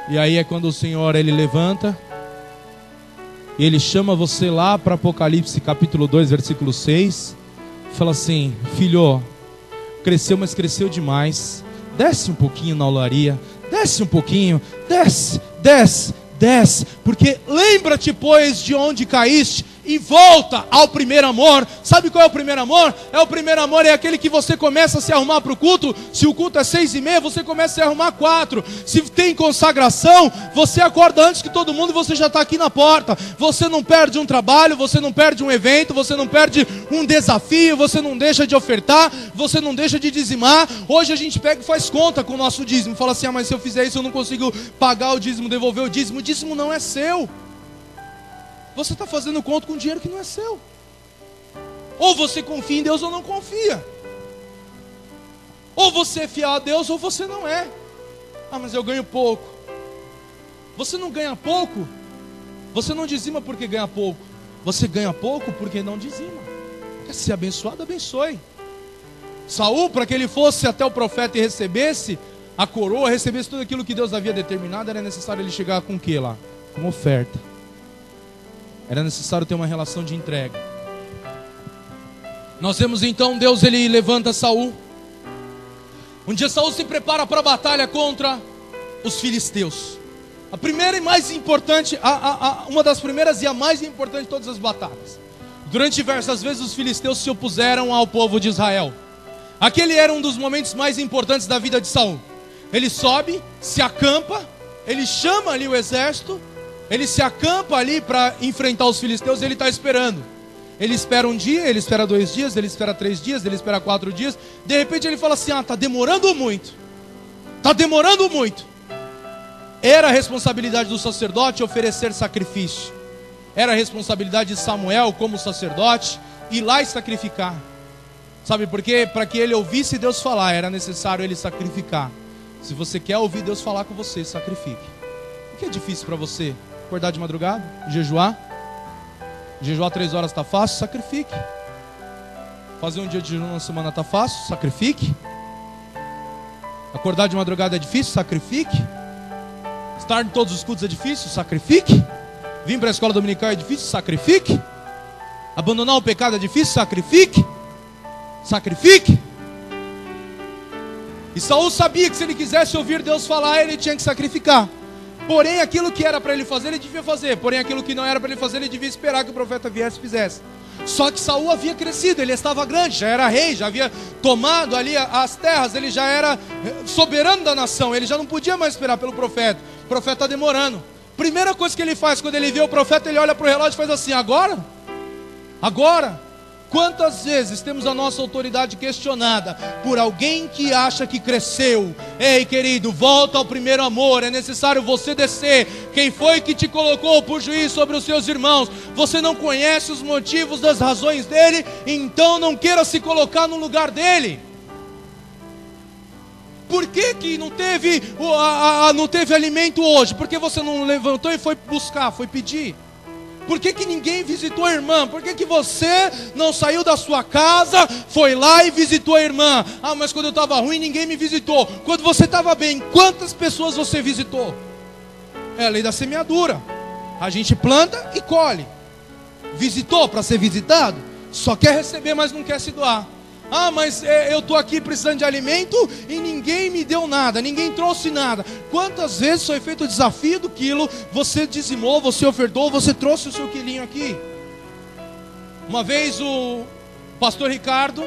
E aí é quando o Senhor, Ele levanta e Ele chama você lá para Apocalipse capítulo 2, versículo 6. Fala assim: filho, cresceu, mas cresceu demais. Desce um pouquinho na olaria. Desce um pouquinho. Desce, desce, desce. Porque lembra-te, pois, de onde caíste e volta ao primeiro amor. Sabe qual é o primeiro amor? O primeiro amor é aquele que você começa a se arrumar para o culto. Se o culto é 6h30, você começa a se arrumar 4. Se tem consagração, você acorda antes que todo mundo e você já está aqui na porta. Você não perde um trabalho, você não perde um evento, você não perde um desafio, você não deixa de ofertar, você não deixa de dizimar. Hoje a gente pega e faz conta com o nosso dízimo. Fala assim: mas se eu fizer isso eu não consigo pagar o dízimo, devolver o dízimo. O dízimo não é seu. Você está fazendo conta com dinheiro que não é seu. Ou você confia em Deus ou não confia. Ou você é fiel a Deus ou você não é. Mas eu ganho pouco. Você não ganha pouco. Você não dizima porque ganha pouco. Você ganha pouco porque não dizima. Quer ser abençoado? Abençoe. Saul, para que ele fosse até o profeta e recebesse a coroa, recebesse tudo aquilo que Deus havia determinado, era necessário ele chegar com o que lá? Com uma oferta. Era necessário ter uma relação de entrega. Nós vemos então Deus, ele levanta Saul. Um dia Saul se prepara para a batalha contra os filisteus. A primeira e mais importante, uma das primeiras e a mais importante de todas as batalhas. Durante diversas vezes os filisteus se opuseram ao povo de Israel. Aquele era um dos momentos mais importantes da vida de Saul. Ele sobe, se acampa, ele chama ali o exército, ele se acampa ali para enfrentar os filisteus e ele está esperando. Ele espera um dia, ele espera 2 dias, ele espera 3 dias, ele espera 4 dias. De repente ele fala assim: está demorando muito. Está demorando muito. Era a responsabilidade do sacerdote oferecer sacrifício. Era a responsabilidade de Samuel como sacerdote ir lá e sacrificar. Sabe por quê? Para que ele ouvisse Deus falar, era necessário ele sacrificar. Se você quer ouvir Deus falar com você, sacrifique. O que é difícil para você? Acordar de madrugada? Jejuar? Jejuar 3 horas está fácil? Sacrifique. Fazer um dia de jejum na semana está fácil? Sacrifique. Acordar de madrugada é difícil? Sacrifique. Estar em todos os cultos é difícil? Sacrifique. Vir para a escola dominical é difícil? Sacrifique. Abandonar o pecado é difícil? Sacrifique. Sacrifique. E Saul sabia que se ele quisesse ouvir Deus falar, ele tinha que sacrificar. Porém, aquilo que era para ele fazer, ele devia fazer. Porém, aquilo que não era para ele fazer, ele devia esperar que o profeta viesse e fizesse. Só que Saul havia crescido, ele estava grande, já era rei, já havia tomado ali as terras, ele já era soberano da nação, ele já não podia mais esperar pelo profeta. O profeta está demorando. Primeira coisa que ele faz quando ele vê o profeta, ele olha para o relógio e faz assim: agora? Agora? Quantas vezes temos a nossa autoridade questionada por alguém que acha que cresceu? Ei, querido, volta ao primeiro amor. É necessário você descer. Quem foi que te colocou por juiz sobre os seus irmãos? Você não conhece os motivos das razões dele, então não queira se colocar no lugar dele. Por que não teve alimento hoje? Porque você não levantou e foi buscar, foi pedir? Por que ninguém visitou a irmã? Por que você não saiu da sua casa, foi lá e visitou a irmã? Ah, mas quando eu estava ruim ninguém me visitou. Quando você estava bem, quantas pessoas você visitou? É a lei da semeadura. A gente planta e colhe. Visitou para ser visitado? Só quer receber, mas não quer se doar. Ah, mas eu estou aqui precisando de alimento e ninguém me deu nada, ninguém trouxe nada. Quantas vezes foi feito o desafio do quilo, você dizimou, você ofertou, você trouxe o seu quilinho aqui? Uma vez o pastor Ricardo,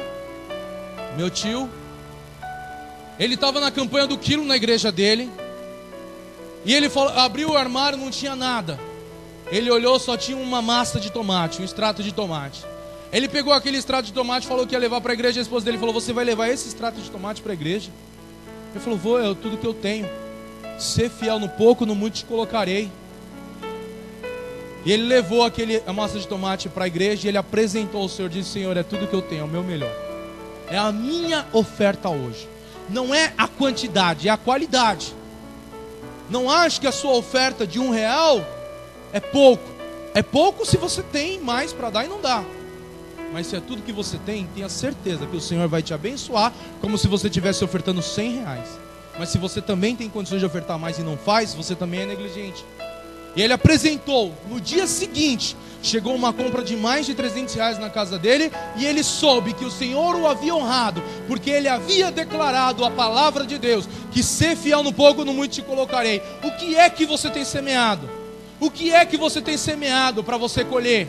meu tio, ele estava na campanha do quilo na igreja dele. E ele abriu o armário, não tinha nada. Ele olhou, só tinha uma massa de tomate, um extrato de tomate. Ele pegou aquele extrato de tomate, falou que ia levar para a igreja. A esposa dele falou: você vai levar esse extrato de tomate para a igreja? Ele falou: vou, é tudo que eu tenho. Ser fiel no pouco, no muito te colocarei. E ele levou a massa de tomate para a igreja e ele apresentou ao Senhor, disse: Senhor, é tudo que eu tenho, é o meu melhor. É a minha oferta hoje. Não é a quantidade, é a qualidade. Não ache que a sua oferta de R$1 é pouco. É pouco se você tem mais para dar e não dá. Mas se é tudo que você tem, tenha certeza que o Senhor vai te abençoar, como se você estivesse ofertando R$100. Mas se você também tem condições de ofertar mais e não faz, você também é negligente. E ele apresentou, no dia seguinte, chegou uma compra de mais de R$300 na casa dele, e ele soube que o Senhor o havia honrado, porque ele havia declarado a palavra de Deus, que ser fiel no pouco, no muito te colocarei. O que é que você tem semeado? O que é que você tem semeado para você colher?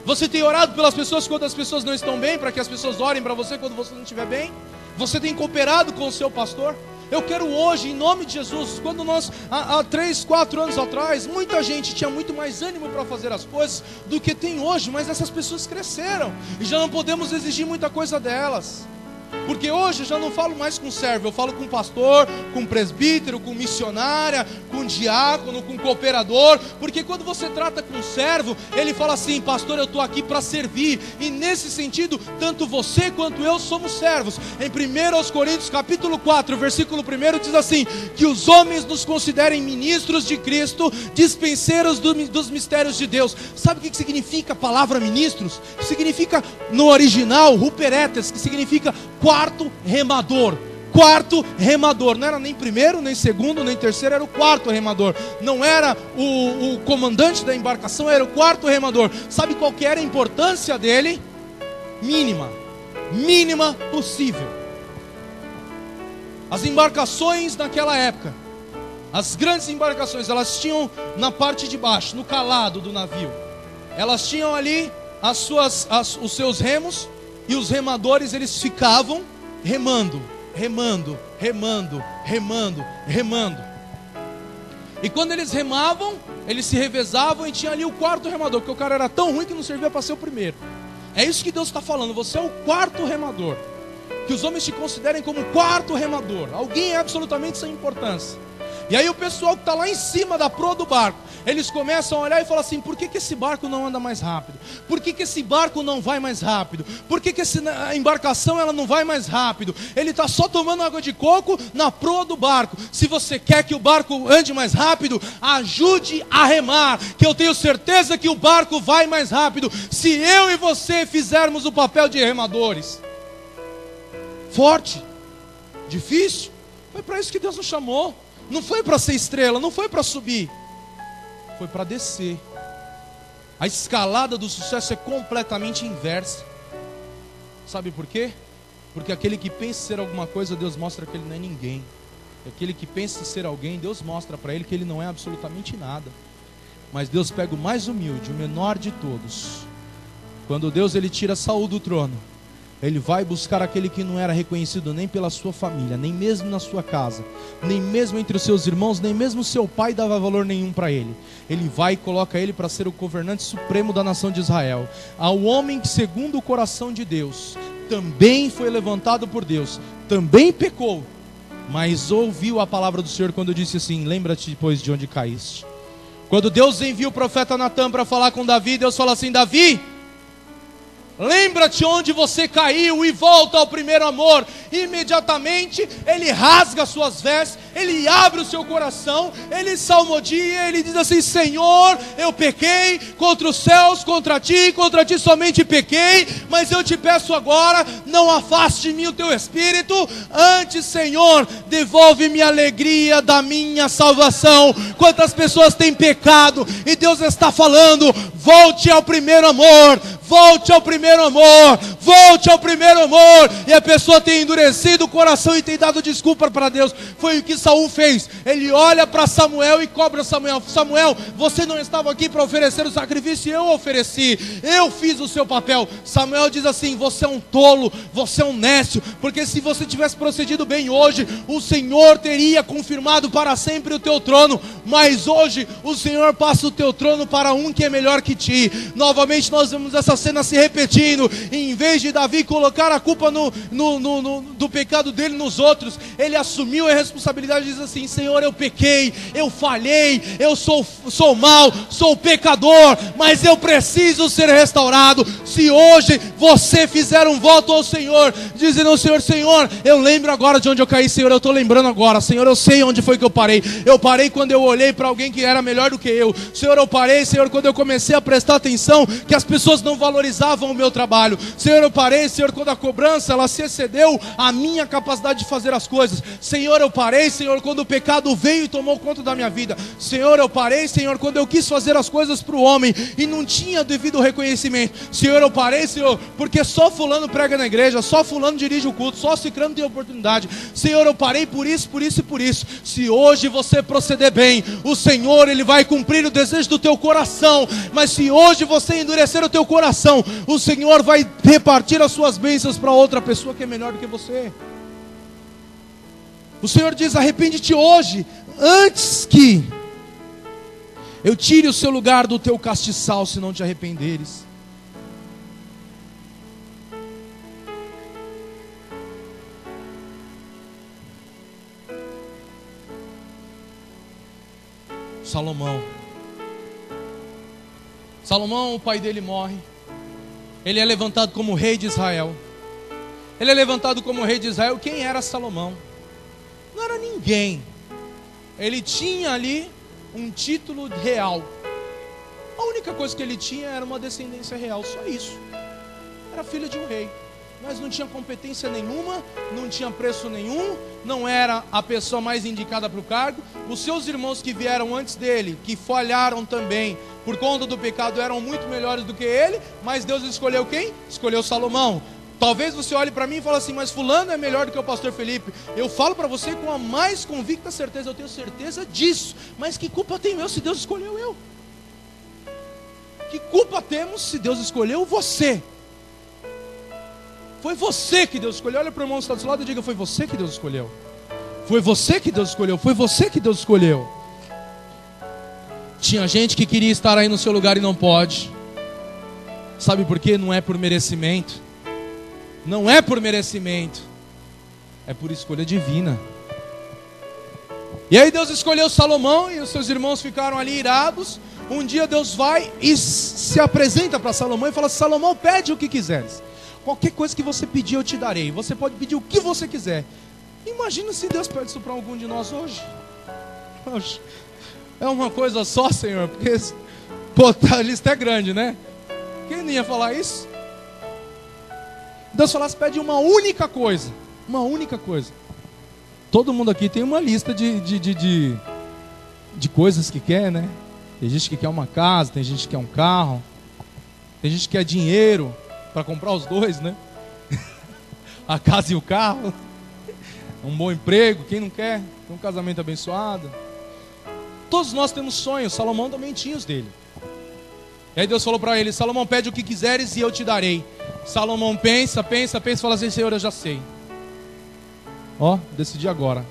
Você tem orado pelas pessoas quando as pessoas não estão bem, para que as pessoas orem para você quando você não estiver bem? Você tem cooperado com o seu pastor? Eu quero hoje, em nome de Jesus, quando nós, há 3, 4 anos atrás, muita gente tinha muito mais ânimo para fazer as coisas do que tem hoje, mas essas pessoas cresceram, e já não podemos exigir muita coisa delas. Porque hoje eu já não falo mais com servo, eu falo com pastor, com presbítero, com missionária, com diácono, com cooperador. Porque quando você trata com servo, ele fala assim: pastor, eu estou aqui para servir. E nesse sentido, tanto você quanto eu somos servos. Em 1 Coríntios capítulo 4, versículo 1 diz assim: que os homens nos considerem ministros de Cristo, dispenseiros dos mistérios de Deus. Sabe o que significa a palavra ministros? Significa no original, ruperetes, que significa quarto remador. quarto remador. Não era nem primeiro, nem segundo, nem terceiro, era o quarto remador. Não era o comandante da embarcação, era o quarto remador. Sabe qual que era a importância dele? Mínima possível. As embarcações naquela época, as grandes embarcações, elas tinham na parte de baixo, no calado do navio, elas tinham ali os seus remos, e os remadores, eles ficavam remando. E quando eles remavam, eles se revezavam, e tinha ali o quarto remador, porque o cara era tão ruim que não servia para ser o primeiro. É isso que Deus está falando, você é o quarto remador. Que os homens te considerem como o quarto remador, alguém é absolutamente sem importância. E aí o pessoal que está lá em cima da proa do barco, eles começam a olhar e falam assim: por que esse barco não anda mais rápido? Por que esse barco não vai mais rápido? Por que a embarcação ela não vai mais rápido? Ele está só tomando água de coco na proa do barco. Se você quer que o barco ande mais rápido, ajude a remar, que eu tenho certeza que o barco vai mais rápido, se eu e você fizermos o papel de remadores. Forte, difícil, foi para isso que Deus nos chamou. Não foi para ser estrela, não foi para subir, foi para descer. A escalada do sucesso é completamente inversa. Sabe por quê? Porque aquele que pensa ser alguma coisa, Deus mostra que ele não é ninguém. E aquele que pensa ser alguém, Deus mostra para ele que ele não é absolutamente nada. Mas Deus pega o mais humilde, o menor de todos. Quando Deus ele tira Saul do trono, ele vai buscar aquele que não era reconhecido nem pela sua família, nem mesmo na sua casa, nem mesmo entre os seus irmãos, nem mesmo seu pai dava valor nenhum para ele. Ele vai e coloca ele para ser o governante supremo da nação de Israel. Ao homem que, segundo o coração de Deus, também foi levantado por Deus, também pecou, mas ouviu a palavra do Senhor quando disse assim: lembra-te depois de onde caíste. Quando Deus envia o profeta Natan para falar com Davi, Deus fala assim: Davi, lembra-te onde você caiu e volta ao primeiro amor. Imediatamente ele rasga suas vestes, ele abre o seu coração, ele salmodia, ele diz assim: Senhor, eu pequei contra os céus, contra ti somente pequei, mas eu te peço agora, não afaste de mim o teu espírito, antes, Senhor, devolve-me a alegria da minha salvação. Quantas pessoas têm pecado e Deus está falando: volte ao primeiro amor, volte ao primeiro amor, volte ao primeiro amor. E a pessoa tem endurecido o coração e tem dado desculpa para Deus. Foi o que Saul fez. Ele olha para Samuel e cobra Samuel: Samuel, você não estava aqui para oferecer o sacrifício, eu ofereci, eu fiz o seu papel. Samuel diz assim: você é um tolo, você é um nécio, porque se você tivesse procedido bem hoje, o Senhor teria confirmado para sempre o teu trono, mas hoje o Senhor passa o teu trono para um que é melhor que ti. Novamente nós vemos essa cena se repetindo. E em vez de Davi colocar a culpa do pecado dele nos outros, ele assumiu a responsabilidade e diz assim: Senhor, eu pequei, eu falhei, eu sou mau, sou pecador, mas eu preciso ser restaurado. Se hoje você fizer um voto ao Senhor, dizendo ao Senhor: Senhor, eu lembro agora de onde eu caí, Senhor, eu estou lembrando agora, Senhor, eu sei onde foi que eu parei quando eu olhei para alguém que era melhor do que eu, Senhor, eu parei, Senhor, quando eu comecei a prestar atenção que as pessoas não valorizavam o meu trabalho, Senhor, eu parei, Senhor, quando a cobrança ela se excedeu a minha capacidade de fazer as coisas, Senhor, eu parei, Senhor, quando o pecado veio e tomou conta da minha vida, Senhor, eu parei, Senhor, quando eu quis fazer as coisas para o homem e não tinha devido reconhecimento, Senhor, eu parei, Senhor, porque só fulano prega na igreja, só fulano dirige o culto, só ciclano tem oportunidade, Senhor, eu parei por isso, por isso e por isso. Se hoje você proceder bem, o Senhor, Ele vai cumprir o desejo do teu coração, mas se hoje você endurecer o teu coração, o Senhor vai repartir as suas bênçãos para outra pessoa que é melhor do que você. O Senhor diz: arrepende-te hoje, antes que eu tire o seu lugar do teu castiçal, se não te arrependeres. Salomão, o pai dele morre. Ele é levantado como rei de Israel. Ele é levantado como rei de Israel. Quem era Salomão? Não era ninguém. Ele tinha ali um título real. A única coisa que ele tinha era uma descendência real, só isso. Era filho de um rei. mas não tinha competência nenhuma, não tinha preço nenhum, não era a pessoa mais indicada para o cargo. Os seus irmãos que vieram antes dele, que falharam também por conta do pecado, eram muito melhores do que ele, mas Deus escolheu quem? Escolheu Salomão. Talvez você olhe para mim e fale assim, mas fulano é melhor do que o pastor Felipe. Eu falo para você com a mais convicta certeza, eu tenho certeza disso. Mas que culpa tenho eu se Deus escolheu eu? Que culpa temos se Deus escolheu você? Foi você que Deus escolheu. Olha para o irmão que está do seu lado e diga, foi você que Deus escolheu. Foi você que Deus escolheu. Foi você que Deus escolheu. Tinha gente que queria estar aí no seu lugar e não pode. Sabe por quê? Não é por merecimento. Não é por merecimento. É por escolha divina. E aí Deus escolheu Salomão e os seus irmãos ficaram ali irados. Um dia Deus vai e se apresenta para Salomão e fala, Salomão, pede o que quiseres. Qualquer coisa que você pedir eu te darei. Você pode pedir o que você quiser. Imagina se Deus pede isso para algum de nós hoje. Poxa, é uma coisa só, Senhor. Porque a lista é grande, né? Quem não ia falar isso? Deus falasse, pede uma única coisa. Uma única coisa. Todo mundo aqui tem uma lista de coisas que quer, né? Tem gente que quer uma casa, tem gente que quer um carro, tem gente que quer dinheiro para comprar os dois, né? A casa e o carro. Um bom emprego, quem não quer? Um casamento abençoado. Todos nós temos sonhos, Salomão também tinha os dele. E aí Deus falou para ele, Salomão, pede o que quiseres e eu te darei. Salomão pensa e fala assim, Senhor, eu já sei. Decidi agora.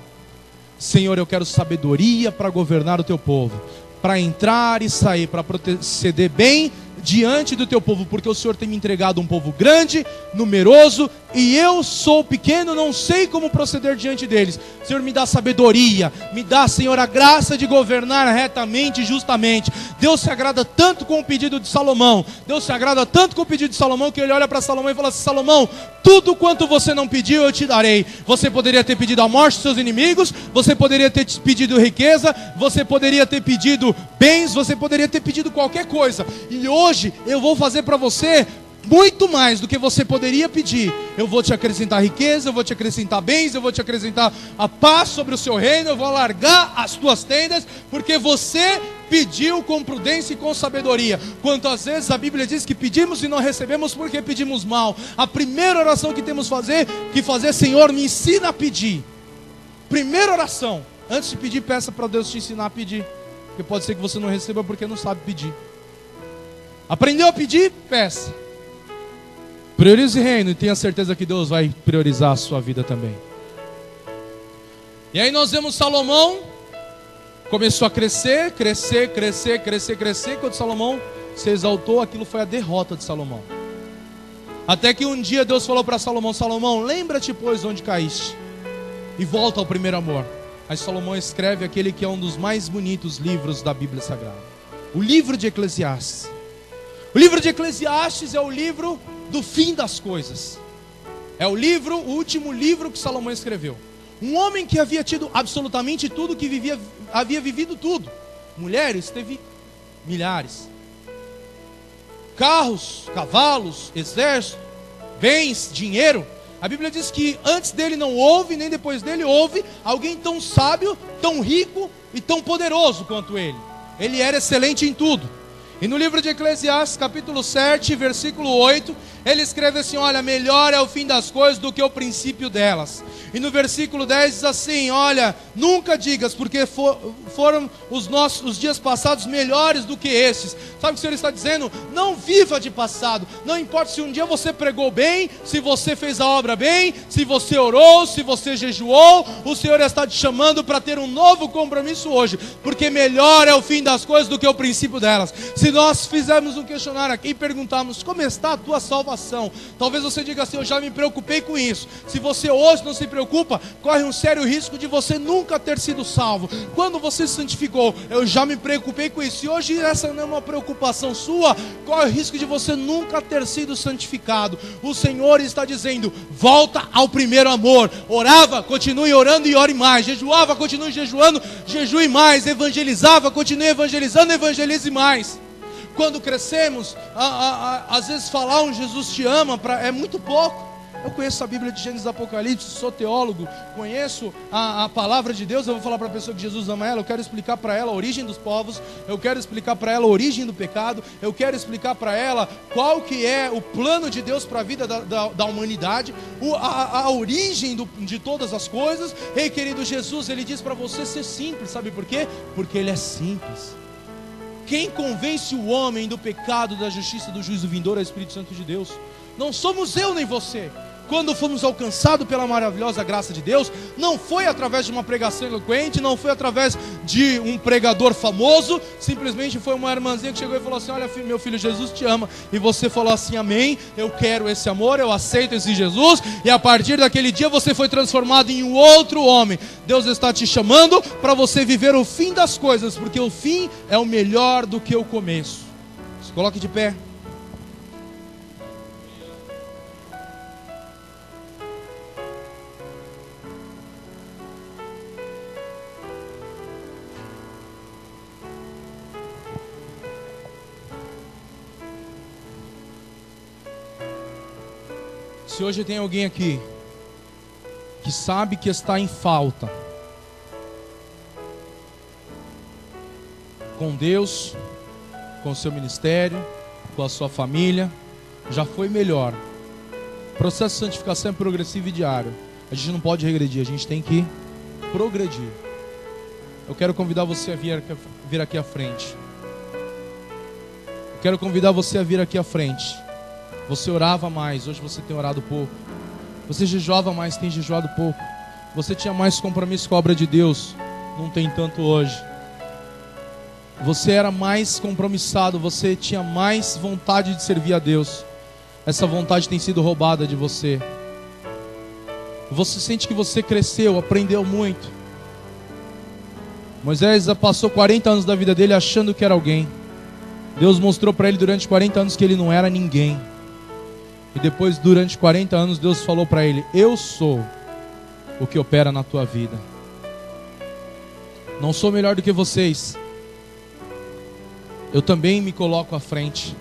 Senhor, eu quero sabedoria para governar o teu povo, para entrar e sair, para proceder bem diante do teu povo, porque o Senhor tem me entregado um povo grande, numeroso, e eu sou pequeno, não sei como proceder diante deles. Senhor, me dá sabedoria, me dá, Senhor, a graça de governar retamente e justamente. Deus se agrada tanto com o pedido de Salomão, Deus se agrada tanto com o pedido de Salomão, que ele olha para Salomão e fala assim, Salomão, tudo quanto você não pediu, eu te darei. Você poderia ter pedido a morte dos seus inimigos, você poderia ter pedido riqueza, você poderia ter pedido bens, você poderia ter pedido qualquer coisa, e hoje eu vou fazer para você muito mais do que você poderia pedir. Eu vou te acrescentar riqueza, eu vou te acrescentar bens, eu vou te acrescentar a paz sobre o seu reino, eu vou alargar as tuas tendas, porque você pediu com prudência e com sabedoria. Quantas vezes a Bíblia diz que pedimos e não recebemos porque pedimos mal. A primeira oração que temos que fazer, Senhor, me ensina a pedir. Primeira oração, antes de pedir, peça para Deus te ensinar a pedir, porque pode ser que você não receba porque não sabe pedir. Aprendeu a pedir? Peça. Priorize o reino e tenha certeza que Deus vai priorizar a sua vida também. E aí nós vemos Salomão começou a crescer. Quando Salomão se exaltou, aquilo foi a derrota de Salomão. Até que um dia Deus falou para Salomão, Salomão, lembra-te pois onde caíste e volta ao primeiro amor. Aí Salomão escreve aquele que é um dos mais bonitos livros da Bíblia Sagrada, o livro de Eclesiastes. O livro de Eclesiastes é o livro do fim das coisas. É o último livro que Salomão escreveu. Um homem que havia tido absolutamente tudo, que havia vivido tudo. Mulheres, teve milhares. Carros, cavalos, exército, bens, dinheiro. A Bíblia diz que antes dele não houve, nem depois dele houve alguém tão sábio, tão rico e tão poderoso quanto ele. Ele era excelente em tudo. E no livro de Eclesiastes, capítulo 7, versículo 8, ele escreve assim, olha, melhor é o fim das coisas do que o princípio delas. E no versículo 10 diz assim, olha, nunca digas, porque foram os dias passados melhores do que estes. Sabe o que o Senhor está dizendo? Não viva de passado. Não importa se um dia você pregou bem, se você fez a obra bem, se você orou, se você jejuou, o Senhor está te chamando para ter um novo compromisso hoje, porque melhor é o fim das coisas do que o princípio delas. Se nós fizermos um questionário aqui e perguntarmos como está a tua salvação, talvez você diga assim, eu já me preocupei com isso. Se você hoje não se preocupa, corre um sério risco de você nunca ter sido salvo. Quando você se santificou, eu já me preocupei com isso. E hoje essa não é uma preocupação sua, corre o risco de você nunca ter sido santificado. O Senhor está dizendo, volta ao primeiro amor. Orava, continue orando e ore mais. Jejuava, continue jejuando, jejue mais. Evangelizava, continue evangelizando, evangelize mais. Quando crescemos, às vezes falar um Jesus te ama é muito pouco. Eu conheço a Bíblia de Gênesis e Apocalipse, sou teólogo, conheço a palavra de Deus. Eu vou falar para a pessoa que Jesus ama ela, eu quero explicar para ela a origem dos povos, eu quero explicar para ela a origem do pecado, eu quero explicar para ela qual que é o plano de Deus para a vida da humanidade, a origem de todas as coisas. Ei, querido, Jesus, Ele diz para você ser simples, sabe por quê? Porque Ele é simples. Quem convence o homem do pecado, da justiça, do juízo vindouro é o Espírito Santo de Deus. Não somos eu nem você. Quando fomos alcançados pela maravilhosa graça de Deus, não foi através de uma pregação eloquente, não foi através de um pregador famoso, simplesmente foi uma irmãzinha que chegou e falou assim: olha, meu filho, Jesus te ama. E você falou assim: amém, eu quero esse amor, eu aceito esse Jesus. E a partir daquele dia você foi transformado em um outro homem. Deus está te chamando para você viver o fim das coisas, porque o fim é o melhor do que o começo. Se coloque de pé. Se hoje tem alguém aqui que sabe que está em falta com Deus, com o seu ministério, com a sua família, já foi melhor. O processo de santificação é progressivo e diário. A gente não pode regredir, a gente tem que progredir. Eu quero convidar você a vir aqui à frente. Eu quero convidar você a vir aqui à frente. Você orava mais, hoje você tem orado pouco. Você jejuava mais, tem jejuado pouco. Você tinha mais compromisso com a obra de Deus, não tem tanto hoje. Você era mais compromissado, você tinha mais vontade de servir a Deus. Essa vontade tem sido roubada de você. Você sente que você cresceu, aprendeu muito. Moisés passou 40 anos da vida dele achando que era alguém. Deus mostrou para ele durante 40 anos que ele não era ninguém. E depois, durante 40 anos, Deus falou para ele: eu sou o que opera na tua vida. Não sou melhor do que vocês. Eu também me coloco à frente.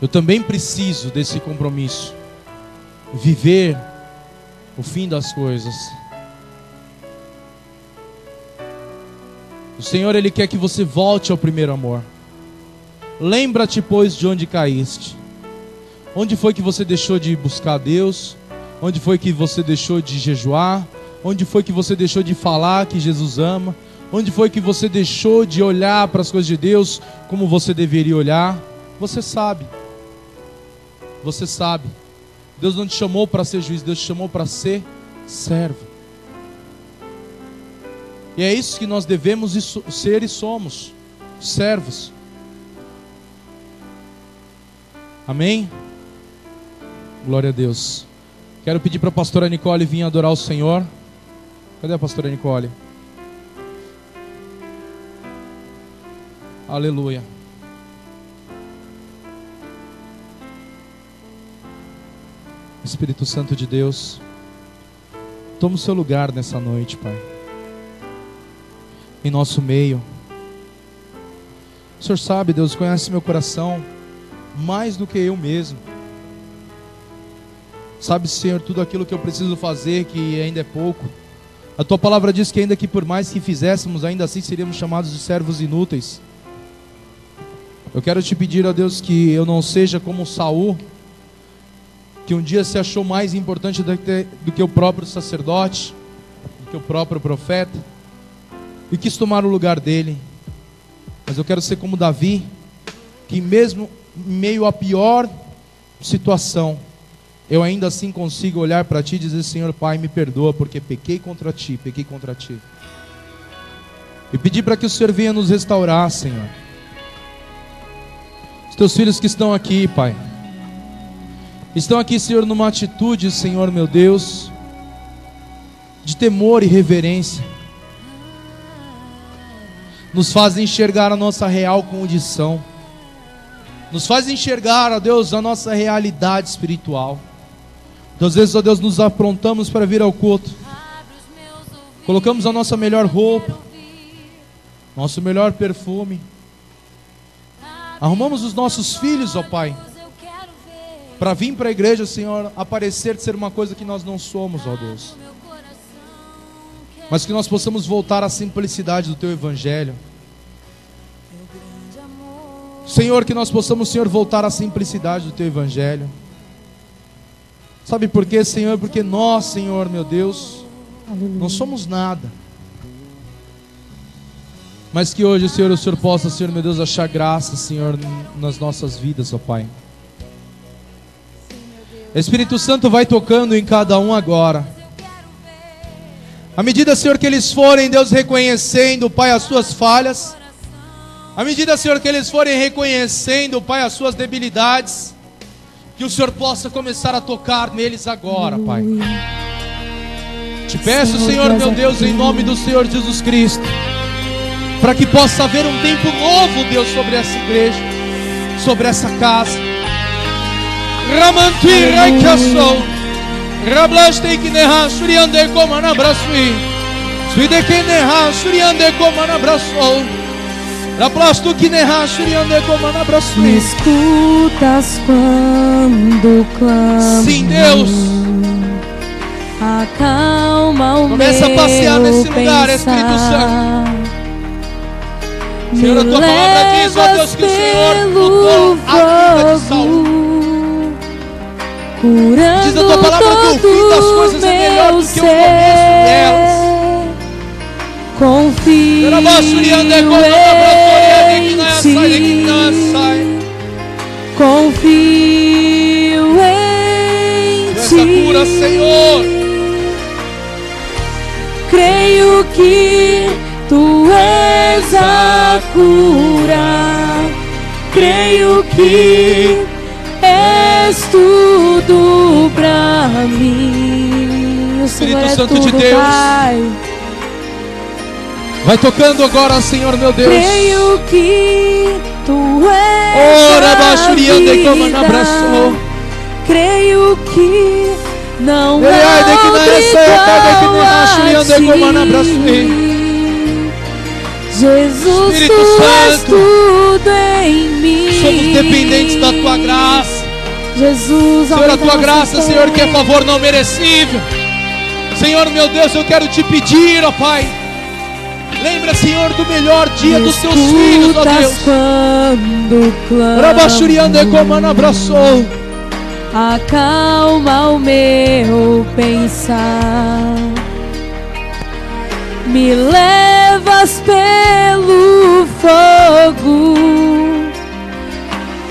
Eu também preciso desse compromisso. Viver o fim das coisas. O Senhor, Ele quer que você volte ao primeiro amor. Lembra-te, pois, de onde caíste. Onde foi que você deixou de buscar Deus? Onde foi que você deixou de jejuar? Onde foi que você deixou de falar que Jesus ama? Onde foi que você deixou de olhar para as coisas de Deus como você deveria olhar? Você sabe. Você sabe. Deus não te chamou para ser juiz, Deus te chamou para ser servo. E é isso que nós devemos ser e somos, servos. Amém? Glória a Deus. Quero pedir para a pastora Nicole vir adorar o Senhor. Cadê a pastora Nicole? Aleluia. Espírito Santo de Deus, toma o seu lugar nessa noite, Pai, em nosso meio. O Senhor sabe, Deus, conhece meu coração mais do que eu mesmo. Sabe, Senhor, tudo aquilo que eu preciso fazer, que ainda é pouco. A Tua palavra diz que ainda que por mais que fizéssemos, ainda assim seríamos chamados de servos inúteis. Eu quero te pedir, ó Deus, que eu não seja como Saul, que um dia se achou mais importante do que o próprio sacerdote, do que o próprio profeta, e quis tomar o lugar dele. Mas eu quero ser como Davi, que mesmo em meio à pior situação, eu ainda assim consigo olhar para Ti e dizer: Senhor Pai, me perdoa, porque pequei contra Ti. E pedir para que o Senhor venha nos restaurar, Senhor. Os Teus filhos que estão aqui, Pai, estão aqui, Senhor, numa atitude, Senhor meu Deus, de temor e reverência. Nos faz enxergar a nossa real condição. Nos faz enxergar, ó Deus, a nossa realidade espiritual. Então, às vezes, ó Deus, nos aprontamos para vir ao culto. Colocamos a nossa melhor roupa, nosso melhor perfume. Arrumamos os nossos filhos, ó Pai, para vir para a igreja, Senhor, aparecer ser uma coisa que nós não somos, ó Deus. Mas que nós possamos voltar à simplicidade do Teu Evangelho. Senhor, que nós possamos, Senhor, voltar à simplicidade do Teu Evangelho. Sabe por quê, Senhor? Porque nós, Senhor, meu Deus, não somos nada. Mas que hoje, Senhor, o Senhor possa, Senhor, meu Deus, achar graça, Senhor, nas nossas vidas, ó Pai. Espírito Santo vai tocando em cada um agora. À medida, Senhor, que eles forem, Deus, reconhecendo, Pai, as suas falhas. À medida, Senhor, que eles forem reconhecendo, Pai, as suas debilidades. Que o Senhor possa começar a tocar neles agora, Pai. Te peço, Senhor, meu Deus, em nome do Senhor Jesus Cristo, para que possa haver um tempo novo, Deus, sobre essa igreja, sobre essa casa. Ramantira e Kassou, Rablaste que neha suriande como na brasui, suide que neha suriande como na brasou, Raplasto que neha suriande como na brasui. Me escutas quando clamo. Sim, Deus. Acalma o Começa a passear nesse lugar, Espírito Santo. Senhor, a tua palavra diz, ó Deus, que o Senhor mudou a vida de Saul. Diz a tua palavra que o fim das coisas é melhor do que o começo delas. Confio em ti. Confio em ti. Essa cura, Senhor. Creio que tu és a cura. Creio que és tudo pra mim. O Senhor Espírito é Santo tudo, de Deus. Pai. Vai tocando agora, Senhor, meu Deus. Creio que tu és a vida. Creio que não há outro igual a ti. Jesus, Espírito tu és Santo, tudo em mim. somos dependentes da tua graça. Jesus, Senhor, a aumenta tua nossa graça, fé. Senhor, que é favor não merecível. Senhor, meu Deus, eu quero te pedir, ó Pai. Lembra, Senhor, do melhor dia dos teus filhos, ó Deus. Quando clamo, Rabachuriande como na abraçou. acalma o meu pensar. Me levas pelo fogo,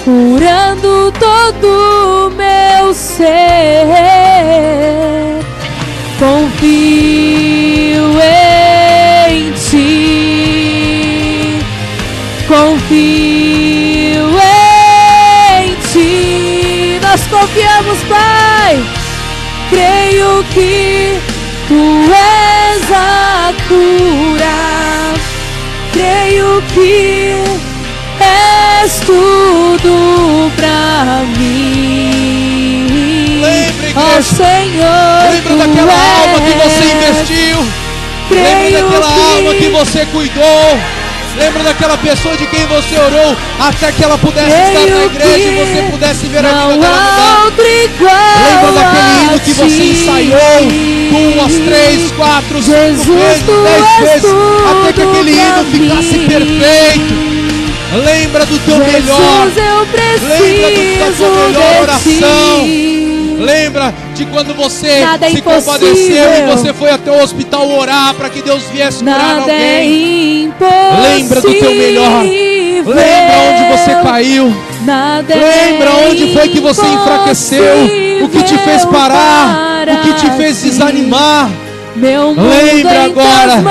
curando todo o meu ser. Confio em ti. Confio em ti. Nós confiamos, Pai. Creio que tu és a cura. Creio que és tudo pra mim. Lembra, igreja. Ó Senhor, Lembra daquela alma que você investiu. Lembra daquela alma que você cuidou. Lembra daquela pessoa de quem você orou até que ela pudesse estar na igreja e você pudesse ver a vida dela mudar. Lembra daquele hino que você ensaiou 2, 3, 4, 5 vezes, 10 vezes, até que aquele hino ficasse perfeito. Lembra do teu melhor. Lembra da tua melhor oração. Lembra de quando você se compadeceu e você foi até o hospital orar para que Deus viesse curar alguém. Lembra do teu melhor. Lembra onde você caiu. Lembra onde foi que você enfraqueceu, o que te fez parar, o que te fez desanimar. Lembra agora.